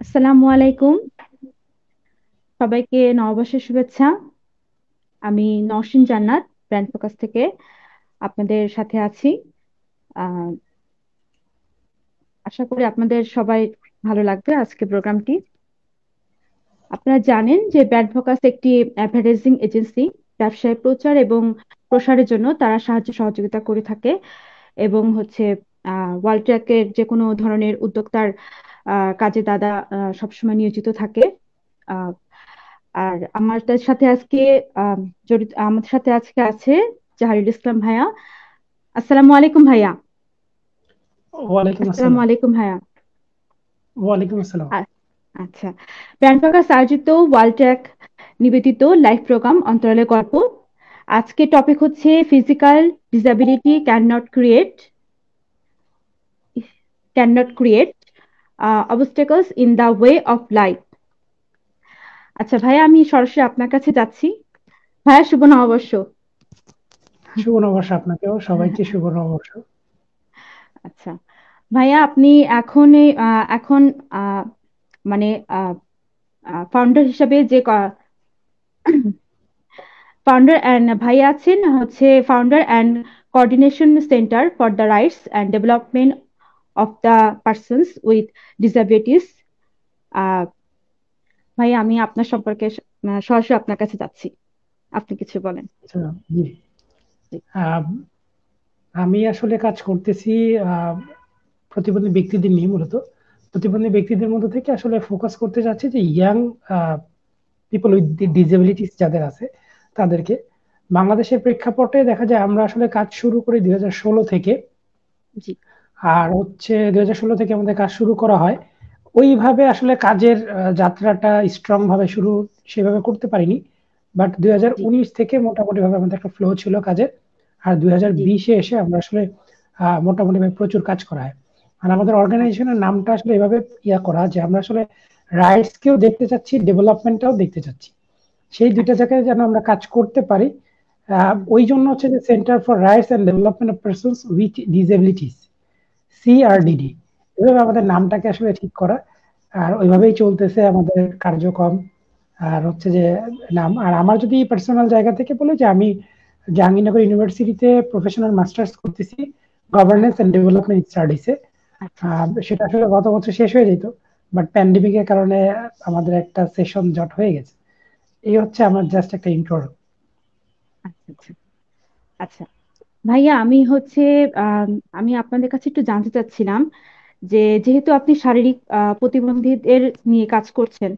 আসসালামু আলাইকুম। সবাইকে নববর্ষের শুভেচ্ছা। আমি নওশিন জান্নাত ব্র্যান্ড ফোকাস থেকে আপনাদের সাথে আছি। আহ, আশা করি আপনাদের সবাই ভালো লাগবে আজকে প্রোগ্রামটি। আপনারা জানেন যে ব্র্যান্ড ফোকাস একটি অ্যাডভার্টাইজিং এজেন্সি। ব্যবসায় প্রচার এবং প্রসারের জন্য তারা সাহায্য সহযোগিতা করে থাকে এবং হচ্ছে ওয়ালট্র্যাকের যে কোনো ধরনের উদ্যোক্তার কাজে দাদা সবসময় নিয়োজিত থাকে। আহ, আর আমাদের সাথে আজকে জড়িত আমাদের সাথে আজকে আছে জাহারুল ইসলাম ভাইয়া। আসসালামু আলাইকুম ভাইয়া। ওয়ালাইকুম আসসালামু আসসালাম। আলাইকুম ভাইয়া। ওয়ালাইকুম আসসালাম। আ- আচ্ছা, প্যান প্রকাশ আয়োজিত ওয়ালট্র্যাক নিবেদিত লাইভ প্রোগ্রাম অন্তরালের গল্প। আজকে টপিক হচ্ছে physical disability can not create obstacles in the way of life. আচ্ছা ভাইয়া, আমি সরাসরি আপনার কাছে যাচ্ছি। ভাইয়া, শুভ নববর্ষ। শুভ নববর্ষ আপনাকেও, সবাইকে শুভ নববর্ষ। আচ্ছা ভাইয়া, আপনি এখন এখন আহ, মানে ফাউন্ডার হিসাবে যে ফাউন্ডার অ্যান্ড ভাইয়া আছেন, হচ্ছে founder and coordination centre for the rights and development of the persons with disabilities. ভাইয়া, আমি আপনার সম্পর্কে সরাসরি আপনার কাছে যাচ্ছি, আপনি কিছু বলেন। আচ্ছা, জি। জি। আহ, আমি আসলে কাজ করতেছি আহ, প্রতিবন্ধী ব্যক্তিদের নিয়ে মূলত। প্রতিবন্ধী ব্যক্তিদের মধ্যে থেকে আসলে ফোকাস করতে যাচ্ছি যে ইয়াং পিপল উইথ ডিসেবিলিটিস যাদের আছে তাদেরকে। বাংলাদেশের প্রেক্ষাপটে দেখা যায় আমরা আসলে কাজ শুরু করি 2016 থেকে। জি। আর হচ্ছে 2016 থেকে আমাদের কাজ শুরু করা হয়। ওইভাবে আসলে কাজের যাত্রাটা স্ট্রং ভাবে শুরু সেভাবে করতে পারিনি। বাট জি। 2019 থেকে মোটামুটি ভাবে আমাদের একটা ফ্লো ছিল কাজের। আর জি। 2020-এ এসে আমরা আসলে মোটামুটি ভাবে প্রচুর কাজ করা হয়। আর আমাদের অর্গানাইজেশনের নামটা আসলে এভাবে করা যে আমরা আসলে রাইটস কেও দেখতে চাচ্ছি, ডেভেলপমেন্টটাও দেখতে চাচ্ছি। সেই দুইটা আচ্ছা। জায়গায় যেন আমরা কাজ করতে পারি। হুম। ওই জন্য হচ্ছে যে Centre for Rights and Development of Persons with Disabilities, জি। সিআরডিডি, এভাবে আমাদের নামটাকে আসলে ঠিক করা। আর ওইভাবেই চলতেছে আমাদের কার্যক্রম। আর হচ্ছে যে নাম, আর আমার যদি পার্সোনাল জায়গা থেকে বলে যে আমি জাহাঙ্গীরনগর ইউনিভার্সিটিতে প্রফেশনাল মাস্টার্স করতেছি গভর্নেন্স আচ্ছা। এন্ড ডেভেলপমেন্ট স্টাডিজে। আচ্ছা। আচ্ছা। সেটা আসলে গত বছর শেষ হয়ে যেত, বাট প্যান্ডেমিকের কারণে আমাদের একটা সেশন জট হয়ে গেছে। এই হচ্ছে আমার জাস্ট একটা ইন্ট্রো। আচ্ছা। আচ্ছা। আচ্ছা ভাইয়া, আমি হচ্ছে আম, আমি আপনাদের কাছে একটু জানতে চাচ্ছিলাম যে যেহেতু আপনি শারীরিক প্রতিবন্ধীদের নিয়ে কাজ করছেন,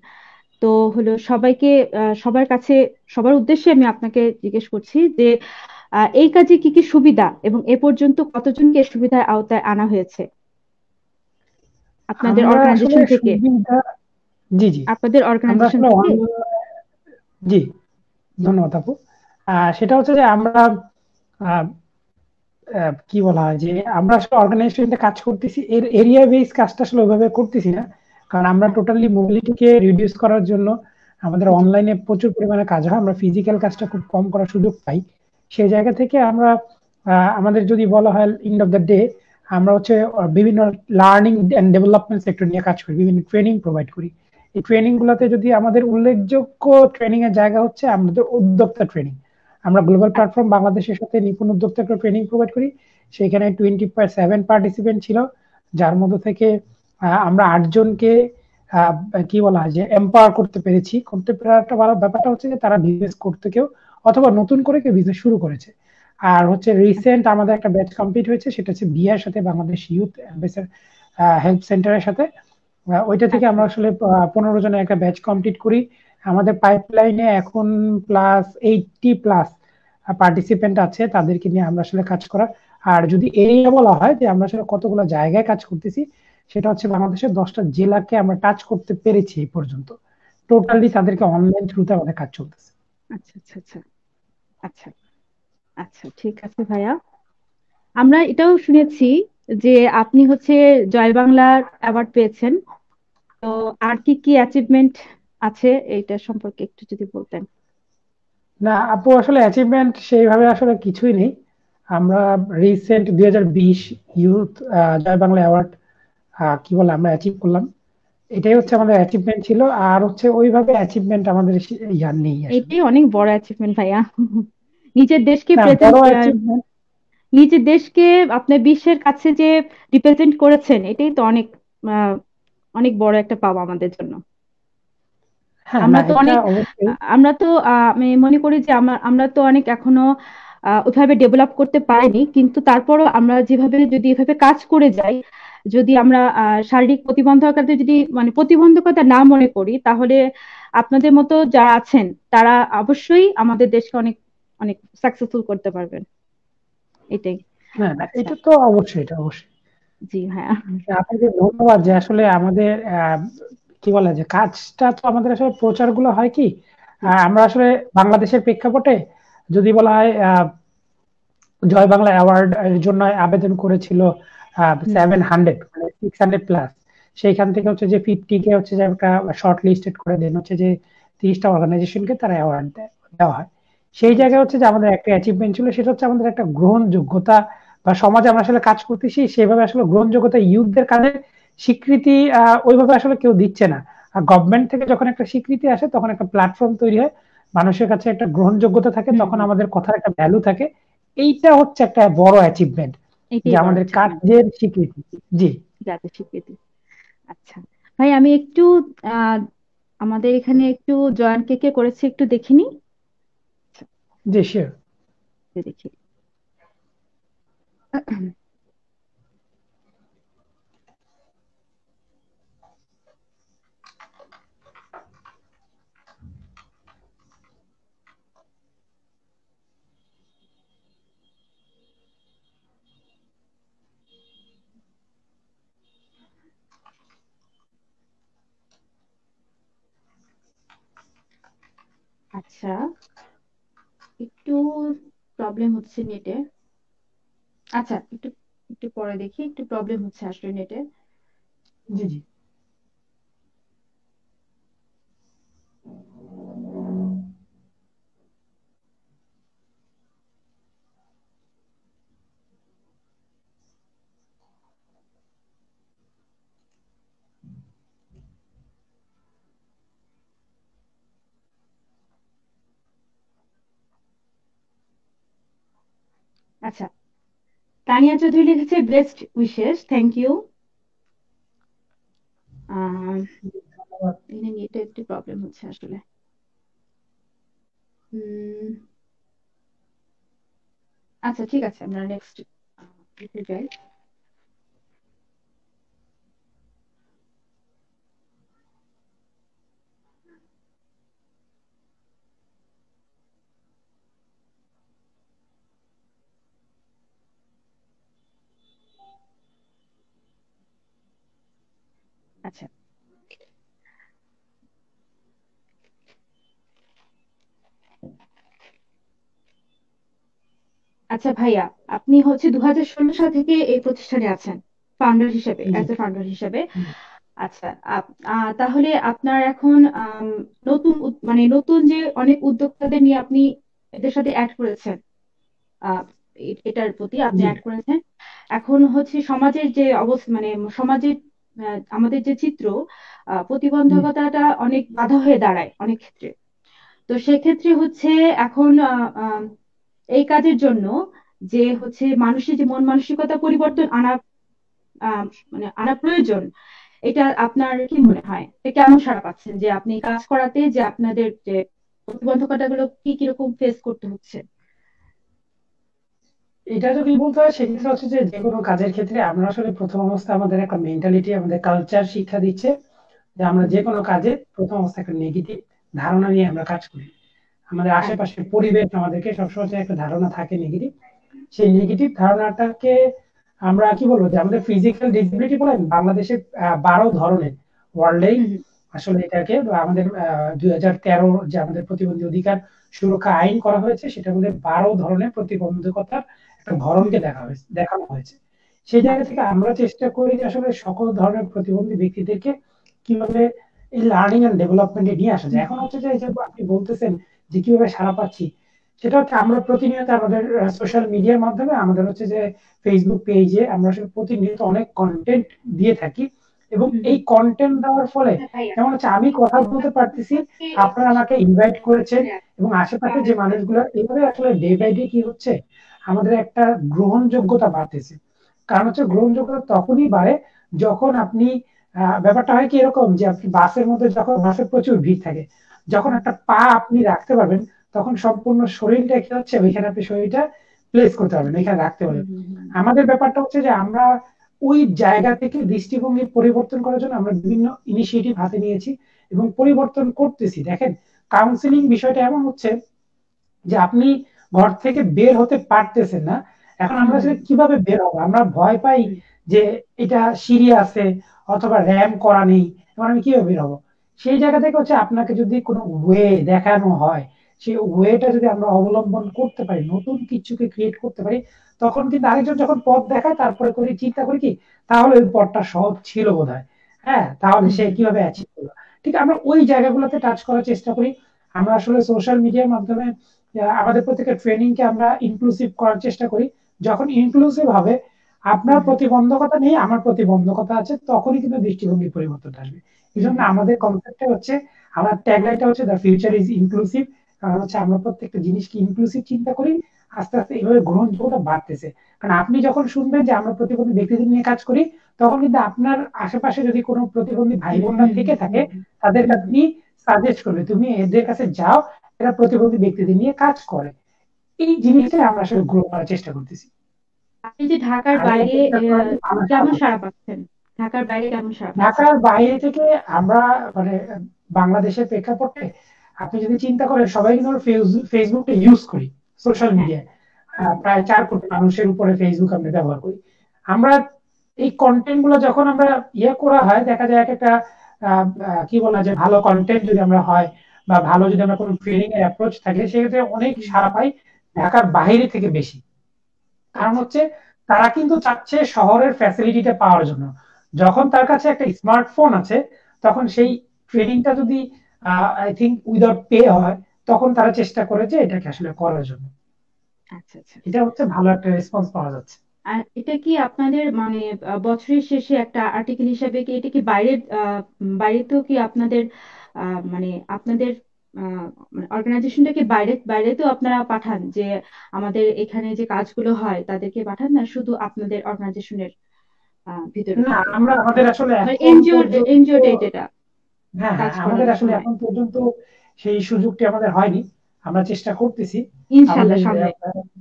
তো হলো সবাইকে সবার কাছে সবার উদ্দেশ্যে আমি আপনাকে জিজ্ঞেস করছি যে এই কাজে কি কি সুবিধা এবং এ পর্যন্ত কতজনকে এই সুবিধার আওতায় আনা হয়েছে আপনাদের আমরা আসলে অর্গানাইজেশন থেকে? সুবিধা, জি জি, আপনাদের আমরা অর্গানাইজেশন আসলে থেকে। জি, জি। ধন্যবাদ আপু। সেটা হচ্ছে যে আমরা আহ, কি বলা হয় যে আমরা আসলে অর্গানাইজেশনে কাজ করতেছি, এর এরিয়া বেস কাজটা আসলে ওইভাবে করতেছি না। কারণ আমরা আচ্ছা। টোটালি মোবিলিটিকে রিডিউস করার জন্য আমাদের জি। অনলাইনে প্রচুর পরিমাণে কাজ হয়, আমরা ফিজিক্যাল কাজটা খুব কম করার সুযোগ পাই। সেই জায়গা থেকে আমরা আমাদের যদি বলা হয় এন্ড অফ দ্য ডে, আমরা হচ্ছে বিভিন্ন লার্নিং এন্ড ডেভেলপমেন্ট সেক্টর নিয়ে কাজ করি, বিভিন্ন ট্রেনিং প্রোভাইড করি। এই ট্রেনিং গুলাতে যদি আমাদের উল্লেখযোগ্য ট্রেনিং এর জায়গা হচ্ছে আমাদের উদ্যোক্তা ট্রেনিং। আমরা গ্লোবাল আচ্ছা। প্ল্যাটফর্ম বাংলাদেশের সাথে নিপুণ উদ্যোক্তাকে ট্রেনিং প্রোভাইড করি। সেখানে 27 পার্টিসিপেন্ট ছিল, যার মধ্যে থেকে আমরা 8 জনকে কি বলা হয় যে এম্পাওয়ার করতে পেরেছি। করতে পারাটা বড় ব্যাপারটা হচ্ছে যে তারা বিজনেস করতে কেউ অথবা নতুন করে কেউ বিজনেস শুরু করেছে। আর হচ্ছে আচ্ছা। রিসেন্ট আমাদের একটা ব্যাচ কমপ্লিট হয়েছে, সেটা হচ্ছে বিয়ার সাথে বাংলাদেশ ইউথ অ্যাম্বাসেডর হেল্প সেন্টারের সাথে। ওইটা থেকে আচ্ছা। আমরা আসলে 15 জনের একটা ব্যাচ কমপ্লিট করি। আমাদের পাইপলাইনে এখন +80 পার্টিসিপেন্ট আছে, তাদেরকে নিয়ে আমরা আসলে কাজ করা। আর যদি এরিয়া বলা হয় যে আমরা আসলে কতগুলো জায়গায় কাজ করতেছি, সেটা হচ্ছে বাংলাদেশের 10টা জেলাকে আমরা টাচ করতে পেরেছি এই পর্যন্ত। টোটালি আচ্ছা। তাদেরকে অনলাইন থ্রুতে আমাদের কাজ চলতেছে। আচ্ছা। আচ্ছা। আচ্ছা। আচ্ছা। আচ্ছা, ঠিক আছে ভাইয়া। আমরা এটাও শুনেছি যে আপনি হচ্ছে জয় বাংলার অ্যাওয়ার্ড পেয়েছেন। তো আর কি কি অ্যাচিভমেন্ট আছে এইটা সম্পর্কে একটু যদি বলতেন। না আপু, আসলে অ্যাচিভমেন্ট সেইভাবে আসলে কিছুই নেই। আমরা রিসেন্ট 2020 ইউথ জয় বাংলা অ্যাওয়ার্ড কি বলে আমরা অ্যাচিভ করলাম। এটাই হচ্ছে আমাদের অ্যাচিভমেন্ট ছিল, আর হচ্ছে ওইভাবে অ্যাচিভমেন্ট আমাদের ইয়ার নেই আসলে। এটাই অনেক বড় অ্যাচিভমেন্ট ভাইয়া। নিজের দেশকে না, প্রেজেন্ট, বড় অ্যাচিভমেন্ট। নিজের দেশকে আপনার বিশ্বের কাছে যে রিপ্রেজেন্ট করেছেন, এটাই তো অনেক আহ, অনেক বড় একটা পাওয়া আমাদের জন্য। হ্যাঁ, আমরা না তো এটা অনেক, অবশ্যই। আমরা তো আমি মনে করি যে আমরা তো অনেক এখনো ওইভাবে ডেভেলপ করতে পারিনি, কিন্তু তারপরও আমরা যেভাবে যদি এভাবে কাজ করে যাই, যদি আমরা শারীরিক প্রতিবন্ধকতা যদি মানে প্রতিবন্ধকতা না মনে করি, তাহলে আপনাদের মতো যারা আছেন তারা অবশ্যই আমাদের দেশকে অনেক অনেক সাকসেসফুল করতে পারবেন। এটাই। না, না আচ্ছা। এটা তো অবশ্যই, এটা অবশ্যই। জি হ্যাঁ। আপনাকে ধন্যবাদ যে আসলে আমাদের কি বলে যে কাজটা তো আমাদের আসলে প্রচারগুলো হয় কি, আমরা আসলে বাংলাদেশের প্রেক্ষাপটে যদি বলা হয় জয় বাংলা অ্যাওয়ার্ড এর জন্য আবেদন করেছিল হুম, 700 মানে 600 প্লাস। সেইখান থেকে হচ্ছে যে 50 কে হচ্ছে যে একটা শর্ট লিস্টেড করে দেন, হচ্ছে যে 30টা অর্গানাইজেশনকে তারা অ্যাওয়ার্ড দেওয়া হয়। সেই জি জি। জায়গায় হচ্ছে যে আমাদের একটা অ্যাচিভমেন্ট ছিল, সেটা হচ্ছে আমাদের একটা গ্রহণযোগ্যতা, বা সমাজে আমরা আসলে কাজ করতেছি সেভাবে আসলে গ্রহণযোগ্যতা ইউথদের কাজে স্বীকৃতি ওইভাবে আসলে কেউ দিচ্ছে না। আর গভর্নমেন্ট থেকে যখন একটা স্বীকৃতি আসে তখন একটা প্ল্যাটফর্ম তৈরি হয়, মানুষের কাছে একটা গ্রহণযোগ্যতা থাকে, হুম তখন হুম। আমাদের কথার একটা ভ্যালু থাকে। এইটা হচ্ছে একটা বড় অ্যাচিভমেন্ট, যে এটাই বড় আমাদের অ্যাচিভমেন্ট। কাজের স্বীকৃতি। জি। জাতীয় স্বীকৃতি। আচ্ছা ভাই, আমি একটু আহ আমাদের এখানে একটু জয়েন্ট কে কে করেছে একটু দেখিনি। জি, শিওর। দেখি। আচ্ছা, একটু প্রবলেম হচ্ছে নেটে। আচ্ছা, একটু একটু পরে দেখি, একটু প্রবলেম হচ্ছে আসলে নেটে। জি, জি। আচ্ছা, তানিয়া চৌধুরী লিখেছে বেস্ট উইশেস, থ্যাংক ইউ। আহ ধন্যবাদ। এখানে নেটে একটু প্রবলেম হচ্ছে আসলে। উম আচ্ছা ঠিক আছে, আমরা নেক্সট যাই। আচ্ছা। আচ্ছা ভাইয়া, আপনি হচ্ছে 2016 সাল থেকে এই প্রতিষ্ঠানে আছেন ফাউন্ডার হিসেবে, জি, অ্যাজ এ ফাউন্ডার হিসেবে। জি, আচ্ছা, তাহলে আপনার এখন নতুন মানে নতুন যে অনেক উদ্যোক্তাদের নিয়ে আপনি এদের সাথে অ্যাড করেছেন, আহ, এটার প্রতি আপনি জি, অ্যাড করেছেন। এখন হচ্ছে সমাজের যে অবস্থা, মানে সমাজের আমাদের যে চিত্র, জি। প্রতিবন্ধকতাটা অনেক বাধা হয়ে দাঁড়ায় অনেক ক্ষেত্রে। তো সেক্ষেত্রে হচ্ছে এখন এই কাজের জন্য যে হচ্ছে মানুষের যে মন মানসিকতা পরিবর্তন আনা, আহ, মানে আনা প্রয়োজন, এটা আপনার কি মনে হয়? এটা কেমন সাড়া পাচ্ছেন যে আপনি কাজ করাতে, যে আপনাদের যে প্রতিবন্ধকতা গুলো কি কিরকম ফেস করতে হচ্ছে? এটা যদি বলতে হয় সেক্ষেত্রে হচ্ছে যে যেকোনো কাজের ক্ষেত্রে আমরা আসলে প্রথম অবস্থায় আমাদের একটা মেন্টালিটি, আমাদের কালচার শিক্ষা দিচ্ছে যে আমরা হুম যে কোনো কাজে প্রথম অবস্থায় একটা নেগেটিভ ধারণা নিয়ে আমরা কাজ করি। আমাদের আচ্ছা। আশেপাশের পরিবেশ আমাদেরকে সবসময় যে একটা ধারণা থাকে নেগেটিভ, সেই নেগেটিভ ধারণাটাকে আমরা কি বলবো যে আমাদের ফিজিক্যাল ডিসেবিলিটি বলেন বাংলাদেশে 12 ধরনের, ওয়ার্ল্ডেই হুম হুম। আসলে এটাকে, বা আমাদের 2013 যে আমাদের প্রতিবন্ধী অধিকার সুরক্ষা আইন করা হয়েছে সেটার মধ্যে 12 ধরনের প্রতিবন্ধকতার একটা ধরনকে হুম। দেখানো হয়েছে। সেই জায়গা আচ্ছা। থেকে আমরা চেষ্টা করি যে আসলে সকল ধরনের প্রতিবন্ধী ব্যক্তিদেরকে কিভাবে এই লার্নিং এন্ড ডেভেলপমেন্টে নিয়ে আসা যায়। হুম এখন হচ্ছে যে এই যে আপনি বলতেছেন যে কিভাবে সাড়া পাচ্ছি, সেটা হচ্ছে আমরা প্রতিনিয়ত আমাদের সোশ্যাল মিডিয়ার মাধ্যমে, আমাদের হচ্ছে যে ফেসবুক পেজে আমরা আসলে প্রতিনিয়ত অনেক কন্টেন্ট দিয়ে থাকি, এবং হুম এই হুম। কন্টেন্ট দেওয়ার ফলে হ্যাঁ ভাইয়া, যেমন হচ্ছে আমি কথা বলতে পারতেছি, আজকে এই আপনারা আমাকে বিষয়ে ইনভাইট করেছেন, হ্যাঁ, এবং আশেপাশে যে কারণ মানুষগুলো এইভাবে আসলে ডে বাই ডে কি হচ্ছে, আমাদের একটা গ্রহণযোগ্যতা বাড়তেছে। কারণ হচ্ছে গ্রহণযোগ্যতা তখনই বাড়ে যখন আপনি ব্যাপারটা হয় কি এরকম যে আপনি বাসের মধ্যে, যখন বাসে প্রচুর ভিড় থাকে, যখন হুম একটা পা আপনি রাখতে পারবেন, তখন সম্পূর্ণ শরীরটা কি হচ্ছে, ওইখানে আপনি শরীরটা প্লেস করতে পারবেন, ওইখানে রাখতে হুম পারবেন। হুম হুম। আমাদের ব্যাপারটা হচ্ছে যে আমরা ওই জায়গা থেকে দৃষ্টিভঙ্গি পরিবর্তন করার জন্য আমরা বিভিন্ন ইনিশিয়েটিভ হাতে নিয়েছি এবং পরিবর্তন করতেছি। দেখেন, কাউন্সিলিং বিষয়টা এমন হচ্ছে যে আপনি ঘর থেকে বের হতে পারতেছেন না, এখন হুম আমরা হুম আসলে কিভাবে বের হবো, আমরা ভয় পাই হুম যে এটা সিঁড়ি আছে অথবা র্যাম করা নেই, এখন আমি কিভাবে বের হবো। সেই জায়গা থেকে হচ্ছে আপনাকে যদি কোনো ওয়ে দেখানো হয়, সেই ওয়েটা যদি আমরা অবলম্বন করতে পারি, নতুন কিছুকে ক্রিয়েট করতে পারি, তখন কিন্তু আরেকজন যখন পথ দেখায় তারপরে করি চিন্তা করি কি, তাহলে ওই পথটা সহজ ছিল বোধহয়, হ্যাঁ তাহলে হুম সে হুম। কিভাবে অ্যাচিভ করলো। ঠিক আমরা ওই জায়গাগুলোতে টাচ করার চেষ্টা করি। আমরা আসলে সোশ্যাল মিডিয়ার মাধ্যমে আমাদের প্রত্যেকের ট্রেনিং কে আমরা ইনক্লুসিভ করার চেষ্টা করি। যখন ইনক্লুসিভ হবে, আপনার হুম হুম। প্রতিবন্ধকতা নেই, আমার প্রতিবন্ধকতা আছে, তখনই কিন্তু দৃষ্টিভঙ্গির পরিবর্তন আসবে। এই হুম জন্য হুম। আমাদের কনসেপ্টটা হচ্ছে, আমার ট্যাগলাইনটা হচ্ছে দ্য ফিউচার ইজ ইনক্লুসিভ। কারণ হচ্ছে আমরা প্রত্যেকটা জিনিসকে ইনক্লুসিভ চিন্তা করি, আস্তে আস্তে এইভাবে গ্রহণযোগ্যতা বাড়তেছে। কারণ আপনি যখন শুনবেন যে আমরা প্রতিবন্ধী ব্যক্তিদের নিয়ে কাজ করি, তখন কিন্তু আপনার আশেপাশে যদি কোনো প্রতিবন্ধী ভাই হুম বোনরা হুম থেকে থাকে, হুম তাদেরকে হুম হুম। আপনি সাজেস্ট করবে, তুমি এদের কাছে যাও, এরা প্রতিবন্ধী ব্যক্তিদের নিয়ে কাজ করে। এই জিনিসটাই আমরা আসলে গ্রো করার চেষ্টা করতেছি। আপনি যে ঢাকার আর এই বাইরে চেষ্টা করার ভালো সাড়া কেমন সাড়া পাচ্ছি। পাচ্ছেন? ঢাকার বাইরে কেমন সাড়া পাচ্ছেন? ঢাকার বাইরে থেকে আমরা মানে বাংলাদেশের প্রেক্ষাপটে আপনি যদি চিন্তা করেন, সবাই কিন্তু আমরা ফেসবুকটা ইউজ করি, সোশ্যাল হ্যাঁ। মিডিয়ায় প্রায় 4 কোটি মানুষের উপরে ফেসবুক আমরা ব্যবহার করি। আমরা এই কন্টেন্ট গুলো যখন আমরা করা হয়, দেখা যায় এক একটা কি বলা যায়, ভালো কন্টেন্ট যদি আমরা হয় বা ভালো যদি আমরা কোনো ট্রেনিং এর অ্যাপ্রোচ থাকে, সেক্ষেত্রে অনেক হুম সাড়া পাই ঢাকার বাইরে থেকে বেশি। কারণ আচ্ছা। হচ্ছে তারা কিন্তু চাচ্ছে শহরের ফ্যাসিলিটিটা পাওয়ার জন্য। যখন তার কাছে একটা স্মার্টফোন আছে, তখন সেই ট্রেনিংটা যদি আই থিঙ্ক উইদাউট পে হয়, তখন তারা চেষ্টা করে যে এটাকে আসলে করার জন্য। আচ্ছা আচ্ছা। এটা হচ্ছে ভালো একটা রেসপন্স পাওয়া যাচ্ছে। আর এটা কি আপনাদের মানে বছরের শেষে একটা আর্টিকেল হিসাবে কি এটা কি বাইরের বাইরেতেও কি আপনাদের মানে আপনাদের অর্গানাইজেশনটা কি বাইরে বাইরেতেও আপনারা পাঠান যে আমাদের এখানে যে কাজগুলো হয় তাদেরকে পাঠান, না শুধু আপনাদের অর্গানাইজেশনের ভিতরে না, থাকে? আমরা আমাদের আসলে মানে এখন এনজিও পর্যন্ত, এনজিও যেটা হ্যাঁ কাজ হ্যাঁ, আমাদের করানোর আসলে সময়। এখন পর্যন্ত সেই সুযোগটি আমাদের হয়নি। আমরা চেষ্টা করতেছি। ইনশাল্লাহ আমাদের সামনে।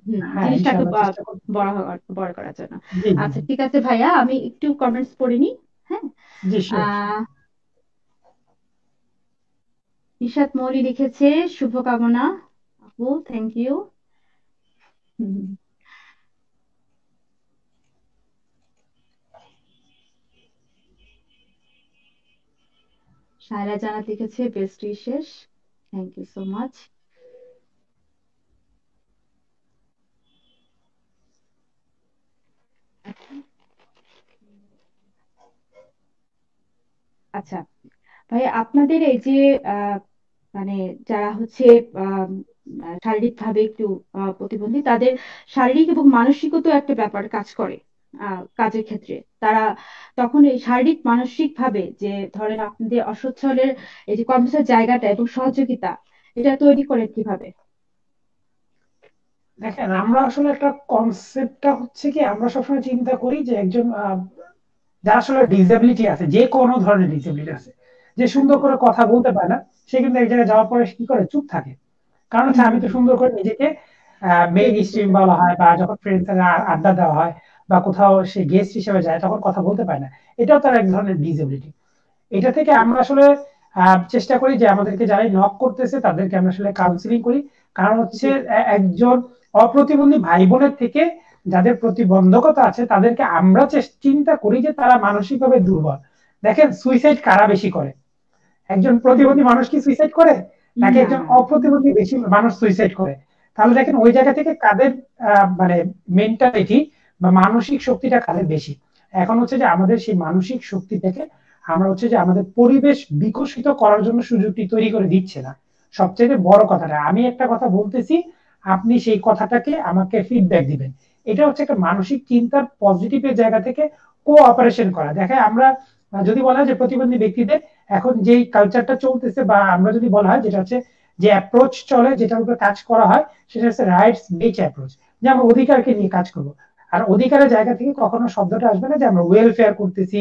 হুম, হ্যাঁ জিনিসটা একটু ইনশাআল্লাহ চেষ্টা করতেছি। বড় করার জন্য। জি জি আচ্ছা জি ঠিক আছে ভাইয়া, আমি একটু কমেন্টস পড়ে নিই। হ্যাঁ। জি শিওর। আহ ইশাত মৌলি লিখেছে শুভকামনা। আপু থ্যাংক ইউ। সায়রা জানাত লিখেছে best wishes. Thank you so much. আচ্ছা ভাই, আপনাদের এই যে আহ, মানে যারা হচ্ছে আহ শারীরিক ভাবে একটু প্রতিবন্ধী, তাদের শারীরিক এবং মানসিকও তো একটা ব্যাপার কাজ করে কাজের ক্ষেত্রে। তারা তখন এই শারীরিক মানসিক ভাবে যে ধরেন আপনাদের অসচ্ছলের এই যে কর্মচারীর জায়গাটা এবং সহযোগিতা এটা তৈরি করেন কিভাবে? দেখেন, আমরা আসলে একটা কনসেপ্টটা হচ্ছে কি, আমরা সবসময় চিন্তা করি যে একজন যার আসলে ডিসেবিলিটি আছে, যে কোনো ধরনের ডিসেবিলিটি আছে, যে সুন্দর আচ্ছা। করে কথা বলতে পারে না, সে কিন্তু এক জায়গায় যাওয়ার পরে কি করে, চুপ থাকে। কারণ হুম হচ্ছে আমি হুম তো হুম। সুন্দর করে নিজেকে মেইন প্রেজেন্ট স্ট্রিম করতে বলা পারেন। হয়, বা যখন ফ্রেন্ডস আড্ডা দেওয়া হয়, বা কোথাও সে গেস্ট হিসেবে যায়, তখন কথা বলতে পারে না। এটাও তার এক ধরনের ডিসেবিলিটি। এটা থেকে আমরা আসলে চেষ্টা করি যে আমাদেরকে যারাই নক করতেছে তাদেরকে আমরা আসলে কাউন্সিলিং করি। কারণ হচ্ছে জি। একজন অপ্রতিবন্ধী ভাই বোনের থেকে যাদের প্রতিবন্ধকতা আছে, তাদেরকে আমরা চিন্তা করি যে তারা মানসিকভাবে দুর্বল। দেখেন, সুইসাইড কারা বেশি করে? একজন হুম হুম। প্রতিবন্ধী মানুষ কি সুইসাইড করে, নাকি না একজন না না। অপ্রতিবন্ধী বেশি মানুষ সুইসাইড করে? তাহলে দেখেন ওই জায়গা থেকে কাদের মানে মেন্টালিটি বা মানসিক শক্তিটা কাদের বেশি। এখন হচ্ছে যে আমাদের সেই মানসিক শক্তি থেকে আমরা হচ্ছে যে আমাদের পরিবেশ বিকশিত করার জন্য সুযোগটি তৈরি করে দিচ্ছে না। সবচেয়ে বড় কথাটা, আমি একটা কথা বলতেছি, আপনি সেই কথাটাকে আমাকে ফিডব্যাক দিবেন। এটা হচ্ছে একটা মানসিক চিন্তার পজিটিভের জায়গা থেকে কোঅপারেশন করা। দেখে আমরা যদি বলা হয় যে প্রতিবন্ধী ব্যক্তিদের এখন যেই কালচারটা চলতেছে, বা আমরা যদি বলা হয় যেটা হচ্ছে যে অ্যাপ্রোচ চলে, যেটার উপর কাজ করা হয়, সেটা হচ্ছে রাইটস বেচ অ্যাপ্রোচ, যে আমরা অধিকারকে নিয়ে কাজ করব। আর অধিকারের জায়গা থেকে কখনো শব্দটা আসবে না যে আমরা ওয়েলফেয়ার করতেছি,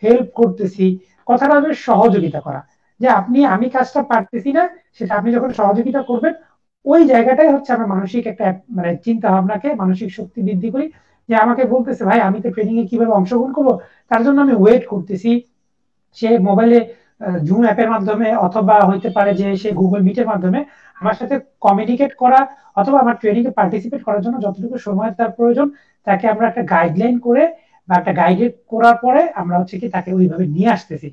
হেল্প করতেছি। কথাটা হবে সহযোগিতা করা, যে আমি কাজটা পারতেছি না, সেটা আপনি যখন সহযোগিতা করবেন, ওই জায়গাটাই হচ্ছে আমরা মানসিক একটা মানে চিন্তা ভাবনাকে মানসিক শক্তি বৃদ্ধি করি। যে আমাকে বলতেছে ভাই আমি তো ট্রেনিং এ কিভাবে অংশগ্রহণ করবো, তার জন্য আমি ওয়েট করতেছি। সে মোবাইলে জুম অ্যাপের মাধ্যমে, অথবা হইতে পারে যে সে গুগল মিটের মাধ্যমে আমার সাথে কমিউনিকেট করা, অথবা আমার ট্রেনিং এ পার্টিসিপেট করার জন্য যতটুকু সময় তার প্রয়োজন, তাকে আমরা একটা গাইডলাইন করে বা একটা গাইডেড করার পরে আমরা হচ্ছে কি তাকে ওইভাবে নিয়ে আসতেছি।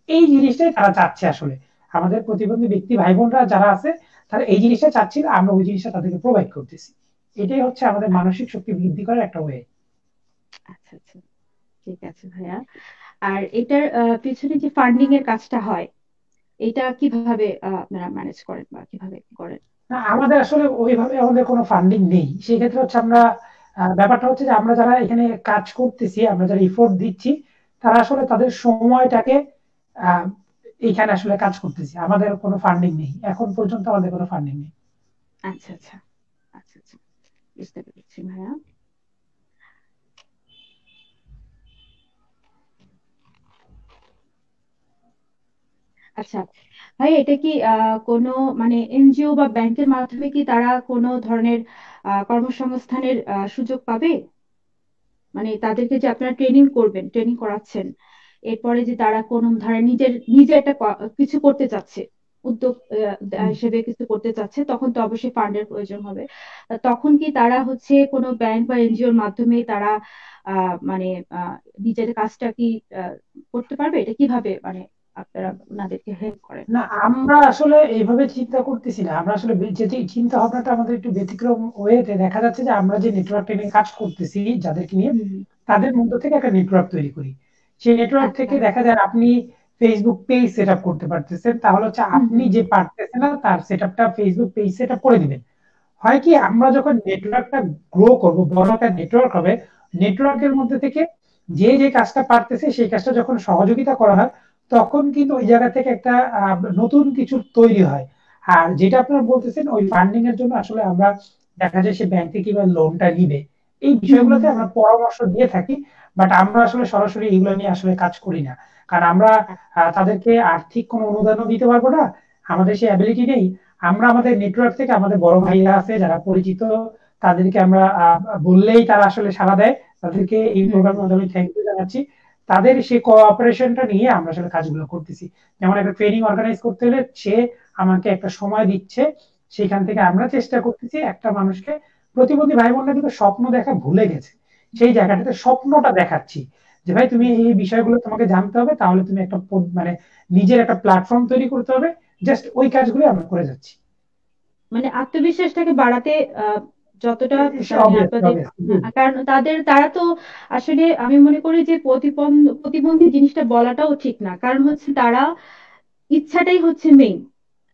এই জিনিসটাই তারা চাচ্ছে আসলে। আমাদের প্রতিবন্ধী ব্যক্তি ভাই বোনরা যারা আছে, তারা এই জিনিসটা চাচ্ছিল, আমরা ওই জিনিসটা তাদেরকে প্রোভাইড করতেছি। এটাই হচ্ছে আমাদের মানসিক শক্তি বৃদ্ধি করার একটা ওয়ে। আচ্ছা আচ্ছা, ঠিক আছে ভাইয়া। আর এটার পিছনে যে ফান্ডিং এর কাজটা হয়, এটা কিভাবে আপনারা ম্যানেজ করেন বা কিভাবে করেন? না, আমাদের আসলে ওইভাবে আমাদের কোনো ফান্ডিং নেই। সেক্ষেত্রে হচ্ছে আমরা ব্যাপারটা হচ্ছে যে আমরা যারা এখানে কাজ করতেছি, আমরা যারা এফোর্ট দিচ্ছি, তারা আসলে তাদের সময়টাকে আহ, এইখানে আসলে কাজ করতেছি। আমাদের কোনো ফান্ডিং নেই, এখন পর্যন্ত আমাদের কোনো ফান্ডিং নেই। আচ্ছা আচ্ছা, আচ্ছা আচ্ছা, বুঝতে পেরেছি ভাইয়া। আচ্ছা ভাই, এটা কি কোনো মানে এনজিও বা ব্যাংকের মাধ্যমে কি তারা কোনো ধরনের কর্মসংস্থানের সুযোগ পাবে? মানে তাদেরকে যে আপনারা ট্রেনিং করবেন, ট্রেনিং করাচ্ছেন, এরপরে যে তারা কোন ধরেন নিজের নিজে একটা কিছু করতে চাচ্ছে, উদ্যোগ হুম। হিসেবে কিছু করতে চাচ্ছে, তখন তো অবশ্যই ফান্ডের প্রয়োজন হবে। তখন কি তারা হচ্ছে কোনো ব্যাংক বা এনজিওর মাধ্যমে তারা মানে নিজের কাজটা কি আহ, করতে পারবে? এটা কিভাবে মানে আপনারা ওনাদেরকে হেল্প করেন? না, আমরা আসলে এইভাবে চিন্তা করতেছি না। আমরা আসলে যে চিন্তা ভাবনাটা আমাদের একটু ব্যতিক্রম ওয়েতে, দেখা যাচ্ছে যে আমরা যে নেটওয়ার্কটা নিয়ে কাজ করতেছি যাদেরকে নিয়ে, হুম হুম। তাদের মধ্য থেকে একটা নেটওয়ার্ক তৈরি করি। সেই নেটওয়ার্ক আচ্ছা। থেকে দেখা যায় আপনি ফেসবুক পেজ সেট আপ করতে পারতেছেন, তাহলে হচ্ছে হুম আপনি হুম যে পারতেছেন না তার সেট আপটা ফেসবুক পেজ সেট আপ করে দিবেন। হয় কি, হুম। আমরা যখন নেটওয়ার্কটা গ্রো করব, বড় একটা নেটওয়ার্ক হবে, নেটওয়ার্কের মধ্যে থেকে যে যে কাজটা পারতেছে সেই কাজটা যখন সহযোগিতা করা হয়, তখন কিন্তু ওই জায়গা থেকে একটা নতুন কিছু তৈরি হয়। আর যেটা আপনারা বলতেছেন ওই ফান্ডিং এর জন্য, আসলে আমরা দেখা যায় সে ব্যাংক থেকে কিভাবে লোনটা নিবে, এই হুম হুম বিষয়গুলোতে হুম। আমরা পরামর্শ দিয়ে থাকি। বাট আমরা আসলে সরাসরি এগুলো নিয়ে আসলে কাজ করি না, কারণ আমরা তাদেরকে আর্থিক কোনো অনুদানও দিতে পারবো না, আমাদের সেই অ্যাবিলিটি নেই। আমরা আমাদের নেটওয়ার্ক থেকে আমাদের বড় ভাইরা আছে যারা পরিচিত, তাদেরকে আমরা বললেই তারা আসলে সাড়া দেয়। তাদেরকে এই হুম হুম। প্রোগ্রামের মাধ্যমে থ্যাংক ইউ জানাচ্ছি। তাদের সেই কোঅপারেশনটা নিয়ে আমরা আসলে কাজগুলো করতেছি। যেমন একটা ট্রেনিং অর্গানাইজ করতে হলে সে আমাকে একটা সময় দিচ্ছে, সেখান থেকে হুম হুম। আমরা চেষ্টা করতেছি একটা মানুষকে, প্রতিবন্ধী ভাই বোনরা কিন্তু স্বপ্ন দেখা ভুলে গেছে, সেই জায়গাটাতে স্বপ্নটা দেখাচ্ছি যে ভাই তুমি জি। এই বিষয়গুলো তোমাকে জানতে হবে, তাহলে তুমি একটা মানে নিজের একটা প্ল্যাটফর্ম তৈরি করতে হবে। জাস্ট ওই কাজগুলো আমরা করে যাচ্ছি। মানে আত্মবিশ্বাসটাকে বাড়াতে যতটা মানে অবভিয়াসলি, আপনাদের, অবভিয়াসলি। কারণ তারা তো আসলে আমি মনে করি যে প্রতিবন্ধী জিনিসটা বলাটাও ঠিক না, কারণ হচ্ছে তারা ইচ্ছাটাই হচ্ছে মেইন।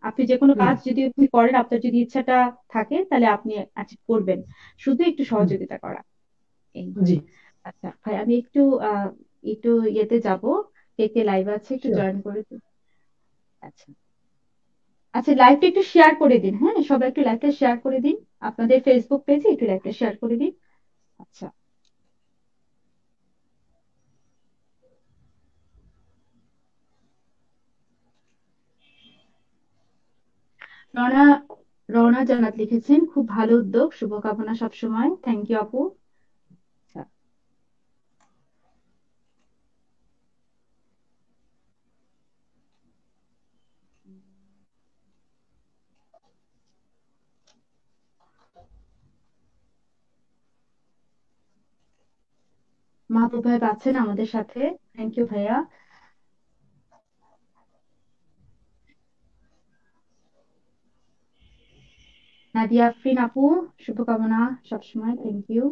আপনি যে কোনো হুম, কাজ যদি আপনি করেন, আপনার যদি ইচ্ছাটা থাকে তাহলে আপনি অ্যাচিভ করবেন, শুধু একটু হুম, সহযোগিতা করা এই। জি, আচ্ছা ভাই, আমি একটু একটু ইয়েতে যাব, কে কে লাইভ আছে একটু শিওর। জয়েন করে দিন। আচ্ছা আচ্ছা, লাইভটা একটু শেয়ার করে দিন, হ্যাঁ সবাই একটু লাইভটা শেয়ার করে দিন, আপনাদের ফেসবুক পেজে একটু লাইভটা শেয়ার করে দিন। আচ্ছা, রনা রনা জান্নাত লিখেছেন, খুব ভালো উদ্যোগ, শুভকামনা সবসময়, থ্যাংক ইউ আপু। আচ্ছা, মাহবুব ভাই আছেন আমাদের সাথে, থ্যাংক ইউ ভাইয়া। নাদিয়া আফরিন আপু, শুভকামনা সবসময়, থ্যাংক ইউ।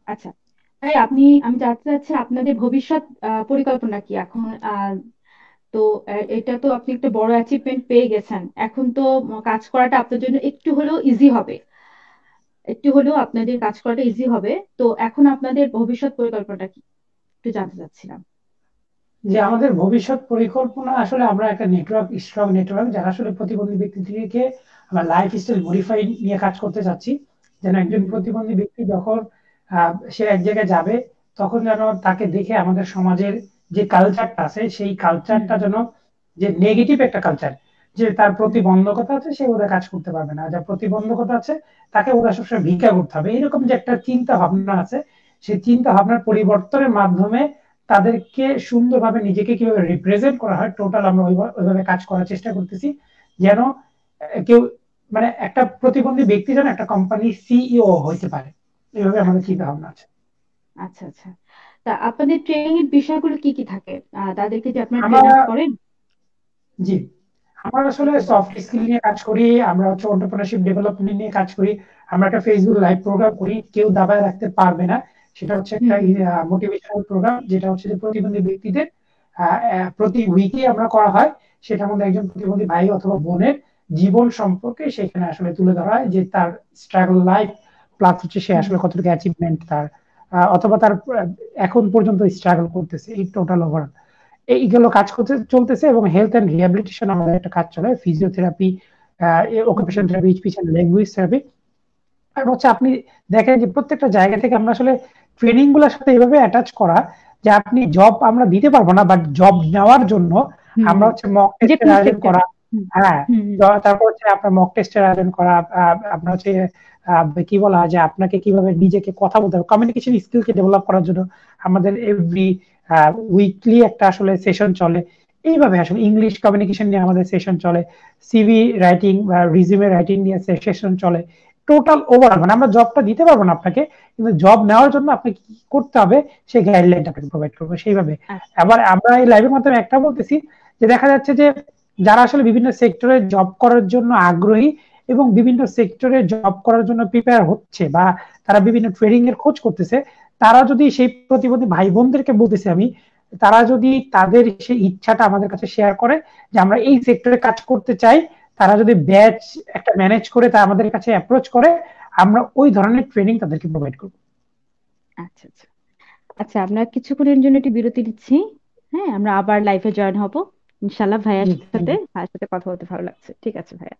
আচ্ছা ভাই, আমি জানতে চাচ্ছি আপনাদের ভবিষ্যৎ পরিকল্পনা কি এখন? তো এটা তো আপনি একটা বড় অ্যাচিভমেন্ট পেয়ে গেছেন। এখন তো কাজ করাটা আপনার জন্য একটু হলেও ইজি হবে, একটু হলেও আপনাদের কাজ করাটা ইজি হবে। তো এখন আপনাদের ভবিষ্যৎ পরিকল্পনাটা কি একটু জানতে চাচ্ছিলাম। যে আমাদের ভবিষ্যৎ পরিকল্পনা আসলে আমরা একটা নেটওয়ার্ক, স্ট্রং নেটওয়ার্ক যারা আসলে প্রতিবন্ধী ব্যক্তিদেরকে আমরা লাইফ স্টাইল মডিফাই নিয়ে কাজ করতে চাচ্ছি। যেন একজন হুম প্রতিবন্ধী ব্যক্তি যখন সে এক জায়গায় যাবে, তখন যেন তাকে দেখে আমাদের সমাজের যে কালচারটা আছে সেই হুম কালচারটা হুম যেন, যে নেগেটিভ একটা কালচার, যে তার হুম প্রতিবন্ধকতা আছে সে ওরা কাজ করতে পারবে না, যার প্রতিবন্ধকতা আছে তাকে ওরা সবসময় ভিক্ষা করতে হবে, এরকম যে একটা চিন্তা ভাবনা আছে, সেই চিন্তা ভাবনার পরিবর্তনের মাধ্যমে তাদেরকে সুন্দরভাবে নিজেকে কিভাবে রিপ্রেজেন্ট করা হয় টোটাল আমরা ওইভাবে কাজ করার চেষ্টা করতেছি। যেন কেউ মানে একটা প্রতিবন্ধী ব্যক্তি যেন একটা কোম্পানি সিইও হইতে পারে, এইভাবে আমাদের আচ্ছা চিন্তা ভাবনা আছে। আচ্ছা আচ্ছা। তা আপনাদের ট্রেনিং এর বিষয়গুলো কি কি থাকে? তাদেরকে যে আপনারা ট্রেন আমরা, আপ করেন। জি, আমরা আসলে একটু বলেন। সফট স্কিল নিয়ে কাজ করি, আমরা হচ্ছে এন্টারপ্রেনারশিপ ডেভেলপমেন্ট নিয়ে কাজ করি। আমরা একটা ফেসবুক লাইভ প্রোগ্রাম করি, কেউ দাবায় রাখতে পারবে না, সেটা হচ্ছে হুম একটা হুম মোটিভেশনাল প্রোগ্রাম, যেটা হচ্ছে যে প্রতিবন্ধী ব্যক্তিদের প্রতি উইকে আমরা করা হয়। সেটার মধ্যে একজন প্রতিবন্ধী ভাই অথবা বোনের জীবন সম্পর্কে সেখানে আসলে তুলে ধরা হয়, যে তার স্ট্রাগল লাইফ প্লাস হচ্ছে সে হুম আসলে কতটুকু অ্যাচিভমেন্ট তার, অথবা তার এখন পর্যন্ত স্ট্রাগল করতেছে, এই টোটাল ওভারঅল এইগুলো কাজ করতে চলতেছে। এবং হেলথ এন্ড রিহ্যাবিলিটেশন আমাদের একটা কাজ চলে, ফিজিওথেরাপি, হুম অকুপেশন হুম therapy, speech and language therapy. আর হচ্ছে আপনি দেখেন যে প্রত্যেকটা জায়গা থেকে আমরা আসলে ট্রেনিং গুলোর সাথে এভাবে অ্যাটাচ করা, যে আপনি জব আমরা দিতে পারবো না, বাট জব নেওয়ার জন্য হুম আমরা হুম। হচ্ছে মক যে টেস্টের কোনো আয়োজন সেক্টর। করা। হুম হ্যাঁ, হুম হুম তারপর হচ্ছে আপনার মক টেস্টের আয়োজন করা, আপনার হচ্ছে কি বলা হয় যে আপনাকে কিভাবে নিজেকে কথা বলতে হবে, কমিউনিকেশন স্কিলকে ডেভেলপ করার জন্য আমাদের এভরি উইকলি একটা আসলে সেশন চলে। এইভাবে আসলে ইংলিশ কমিউনিকেশন নিয়ে আমাদের সেশন চলে, সিভি রাইটিং বা রিজিউমে রাইটিং নিয়ে সেশন চলে। টোটাল ওভারঅল মানে আমরা জবটা দিতে পারবো না আপনাকে, কিন্তু জব নেওয়ার জন্য আপনাকে কি করতে হবে সেই গাইডলাইনটা আপনাকে প্রোভাইড করবো সেইভাবে। আচ্ছা আবার আমরা এই লাইভের মাধ্যমে একটা বলতেছি, যে দেখা যাচ্ছে যে যারা আসলে বিভিন্ন সেক্টরে জব করার জন্য আগ্রহী এবং বিভিন্ন সেক্টরে জব করার জন্য প্রিপেয়ার হচ্ছে, বা তারা বিভিন্ন ট্রেনিং এর খোঁজ করতেছে, তারা যদি সেই প্রতিবন্ধী ভাই বোনদেরকে বলতেছি আমি, তারা যদি তাদের সেই ইচ্ছাটা আমাদের কাছে শেয়ার করে যে আমরা এই সেক্টরে কাজ করতে চাই, তারা যদি ব্যাচ একটা ম্যানেজ করে তা আমাদের কাছে অ্যাপ্রোচ করে, আমরা ওই ধরনের ট্রেনিং তাদেরকে প্রোভাইড করবো। আচ্ছা আচ্ছা। আচ্ছা, আমরা কিছুক্ষণের জন্য একটি বিরতি নিচ্ছি। হ্যাঁ, আমরা আবার লাইভে জয়েন হব ইনশাল্লাহ। জি, থ্যাংক ইউ। ভাইয়ের সাথে কথা বলতে ভালো লাগছে। ঠিক আছে ভাইয়া।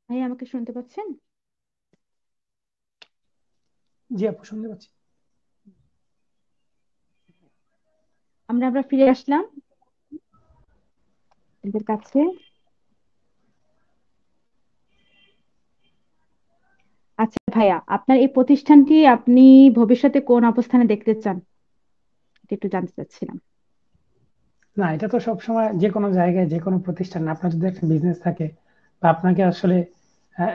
ভাই আমাকে শুনতে পাচ্ছেন? জি আপু, শুনতে পাচ্ছি। আমরা ফিরে আসলাম এদের কাছে। আচ্ছা ভাইয়া, আপনার এই প্রতিষ্ঠানটি আপনি ভবিষ্যতে কোন অবস্থানে দেখতে চান, এটা একটু জানতে চাচ্ছিলাম। না, এটা তো সবসময় যে কোনো জায়গায় যে কোনো প্রতিষ্ঠান, আপনার যদি একটা বিজনেস থাকে বা আপনাকে আসলে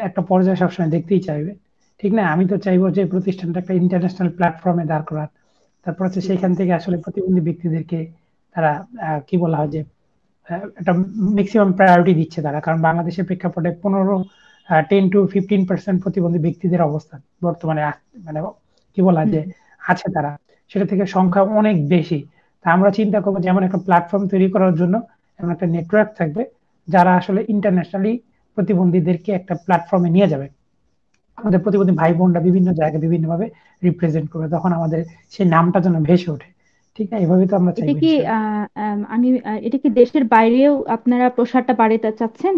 একটা পর্যায়ে সবসময় দেখতেই চাইবে, ঠিক না? আমি তো চাইবো যে প্রতিষ্ঠানটা একটা ইন্টারন্যাশনাল প্ল্যাটফর্মে দাঁড় করার। তারপর হচ্ছে জি জি। সেখান থেকে আসলে প্রতিবন্ধী ব্যক্তিদেরকে তারা কি বলা হয় যে একটা ম্যাক্সিমাম প্রায়োরিটি দিচ্ছে তারা, কারণ বাংলাদেশের প্রেক্ষাপটে 10 to 15% প্রতিবন্ধী ব্যক্তিদের অবস্থান বর্তমানে মানে কি বলা হয় হুম। যে আছে তারা, সেটা থেকে সংখ্যা অনেক বেশি। তা আমরা চিন্তা করবো যেমন একটা প্ল্যাটফর্ম তৈরি করার জন্য এমন একটা নেটওয়ার্ক থাকবে যারা আসলে ইন্টারন্যাশনালি প্রতিবন্ধীদেরকে একটা প্ল্যাটফর্মে নিয়ে যাবে। আমাদের প্রতিবন্ধী ভাই বোনরা বিভিন্ন জায়গায় বিভিন্ন ভাবে রিপ্রেজেন্ট করবে, তখন আমাদের সেই নামটা যেন ভেসে ওঠে। ঠিক আছে, এইভাবে তো আমরা এটা চাইবো কি ইনশাল্লাহ। এটা কি দেশের বাইরেও আপনারা প্রসারটা বাড়াতে চাচ্ছেন?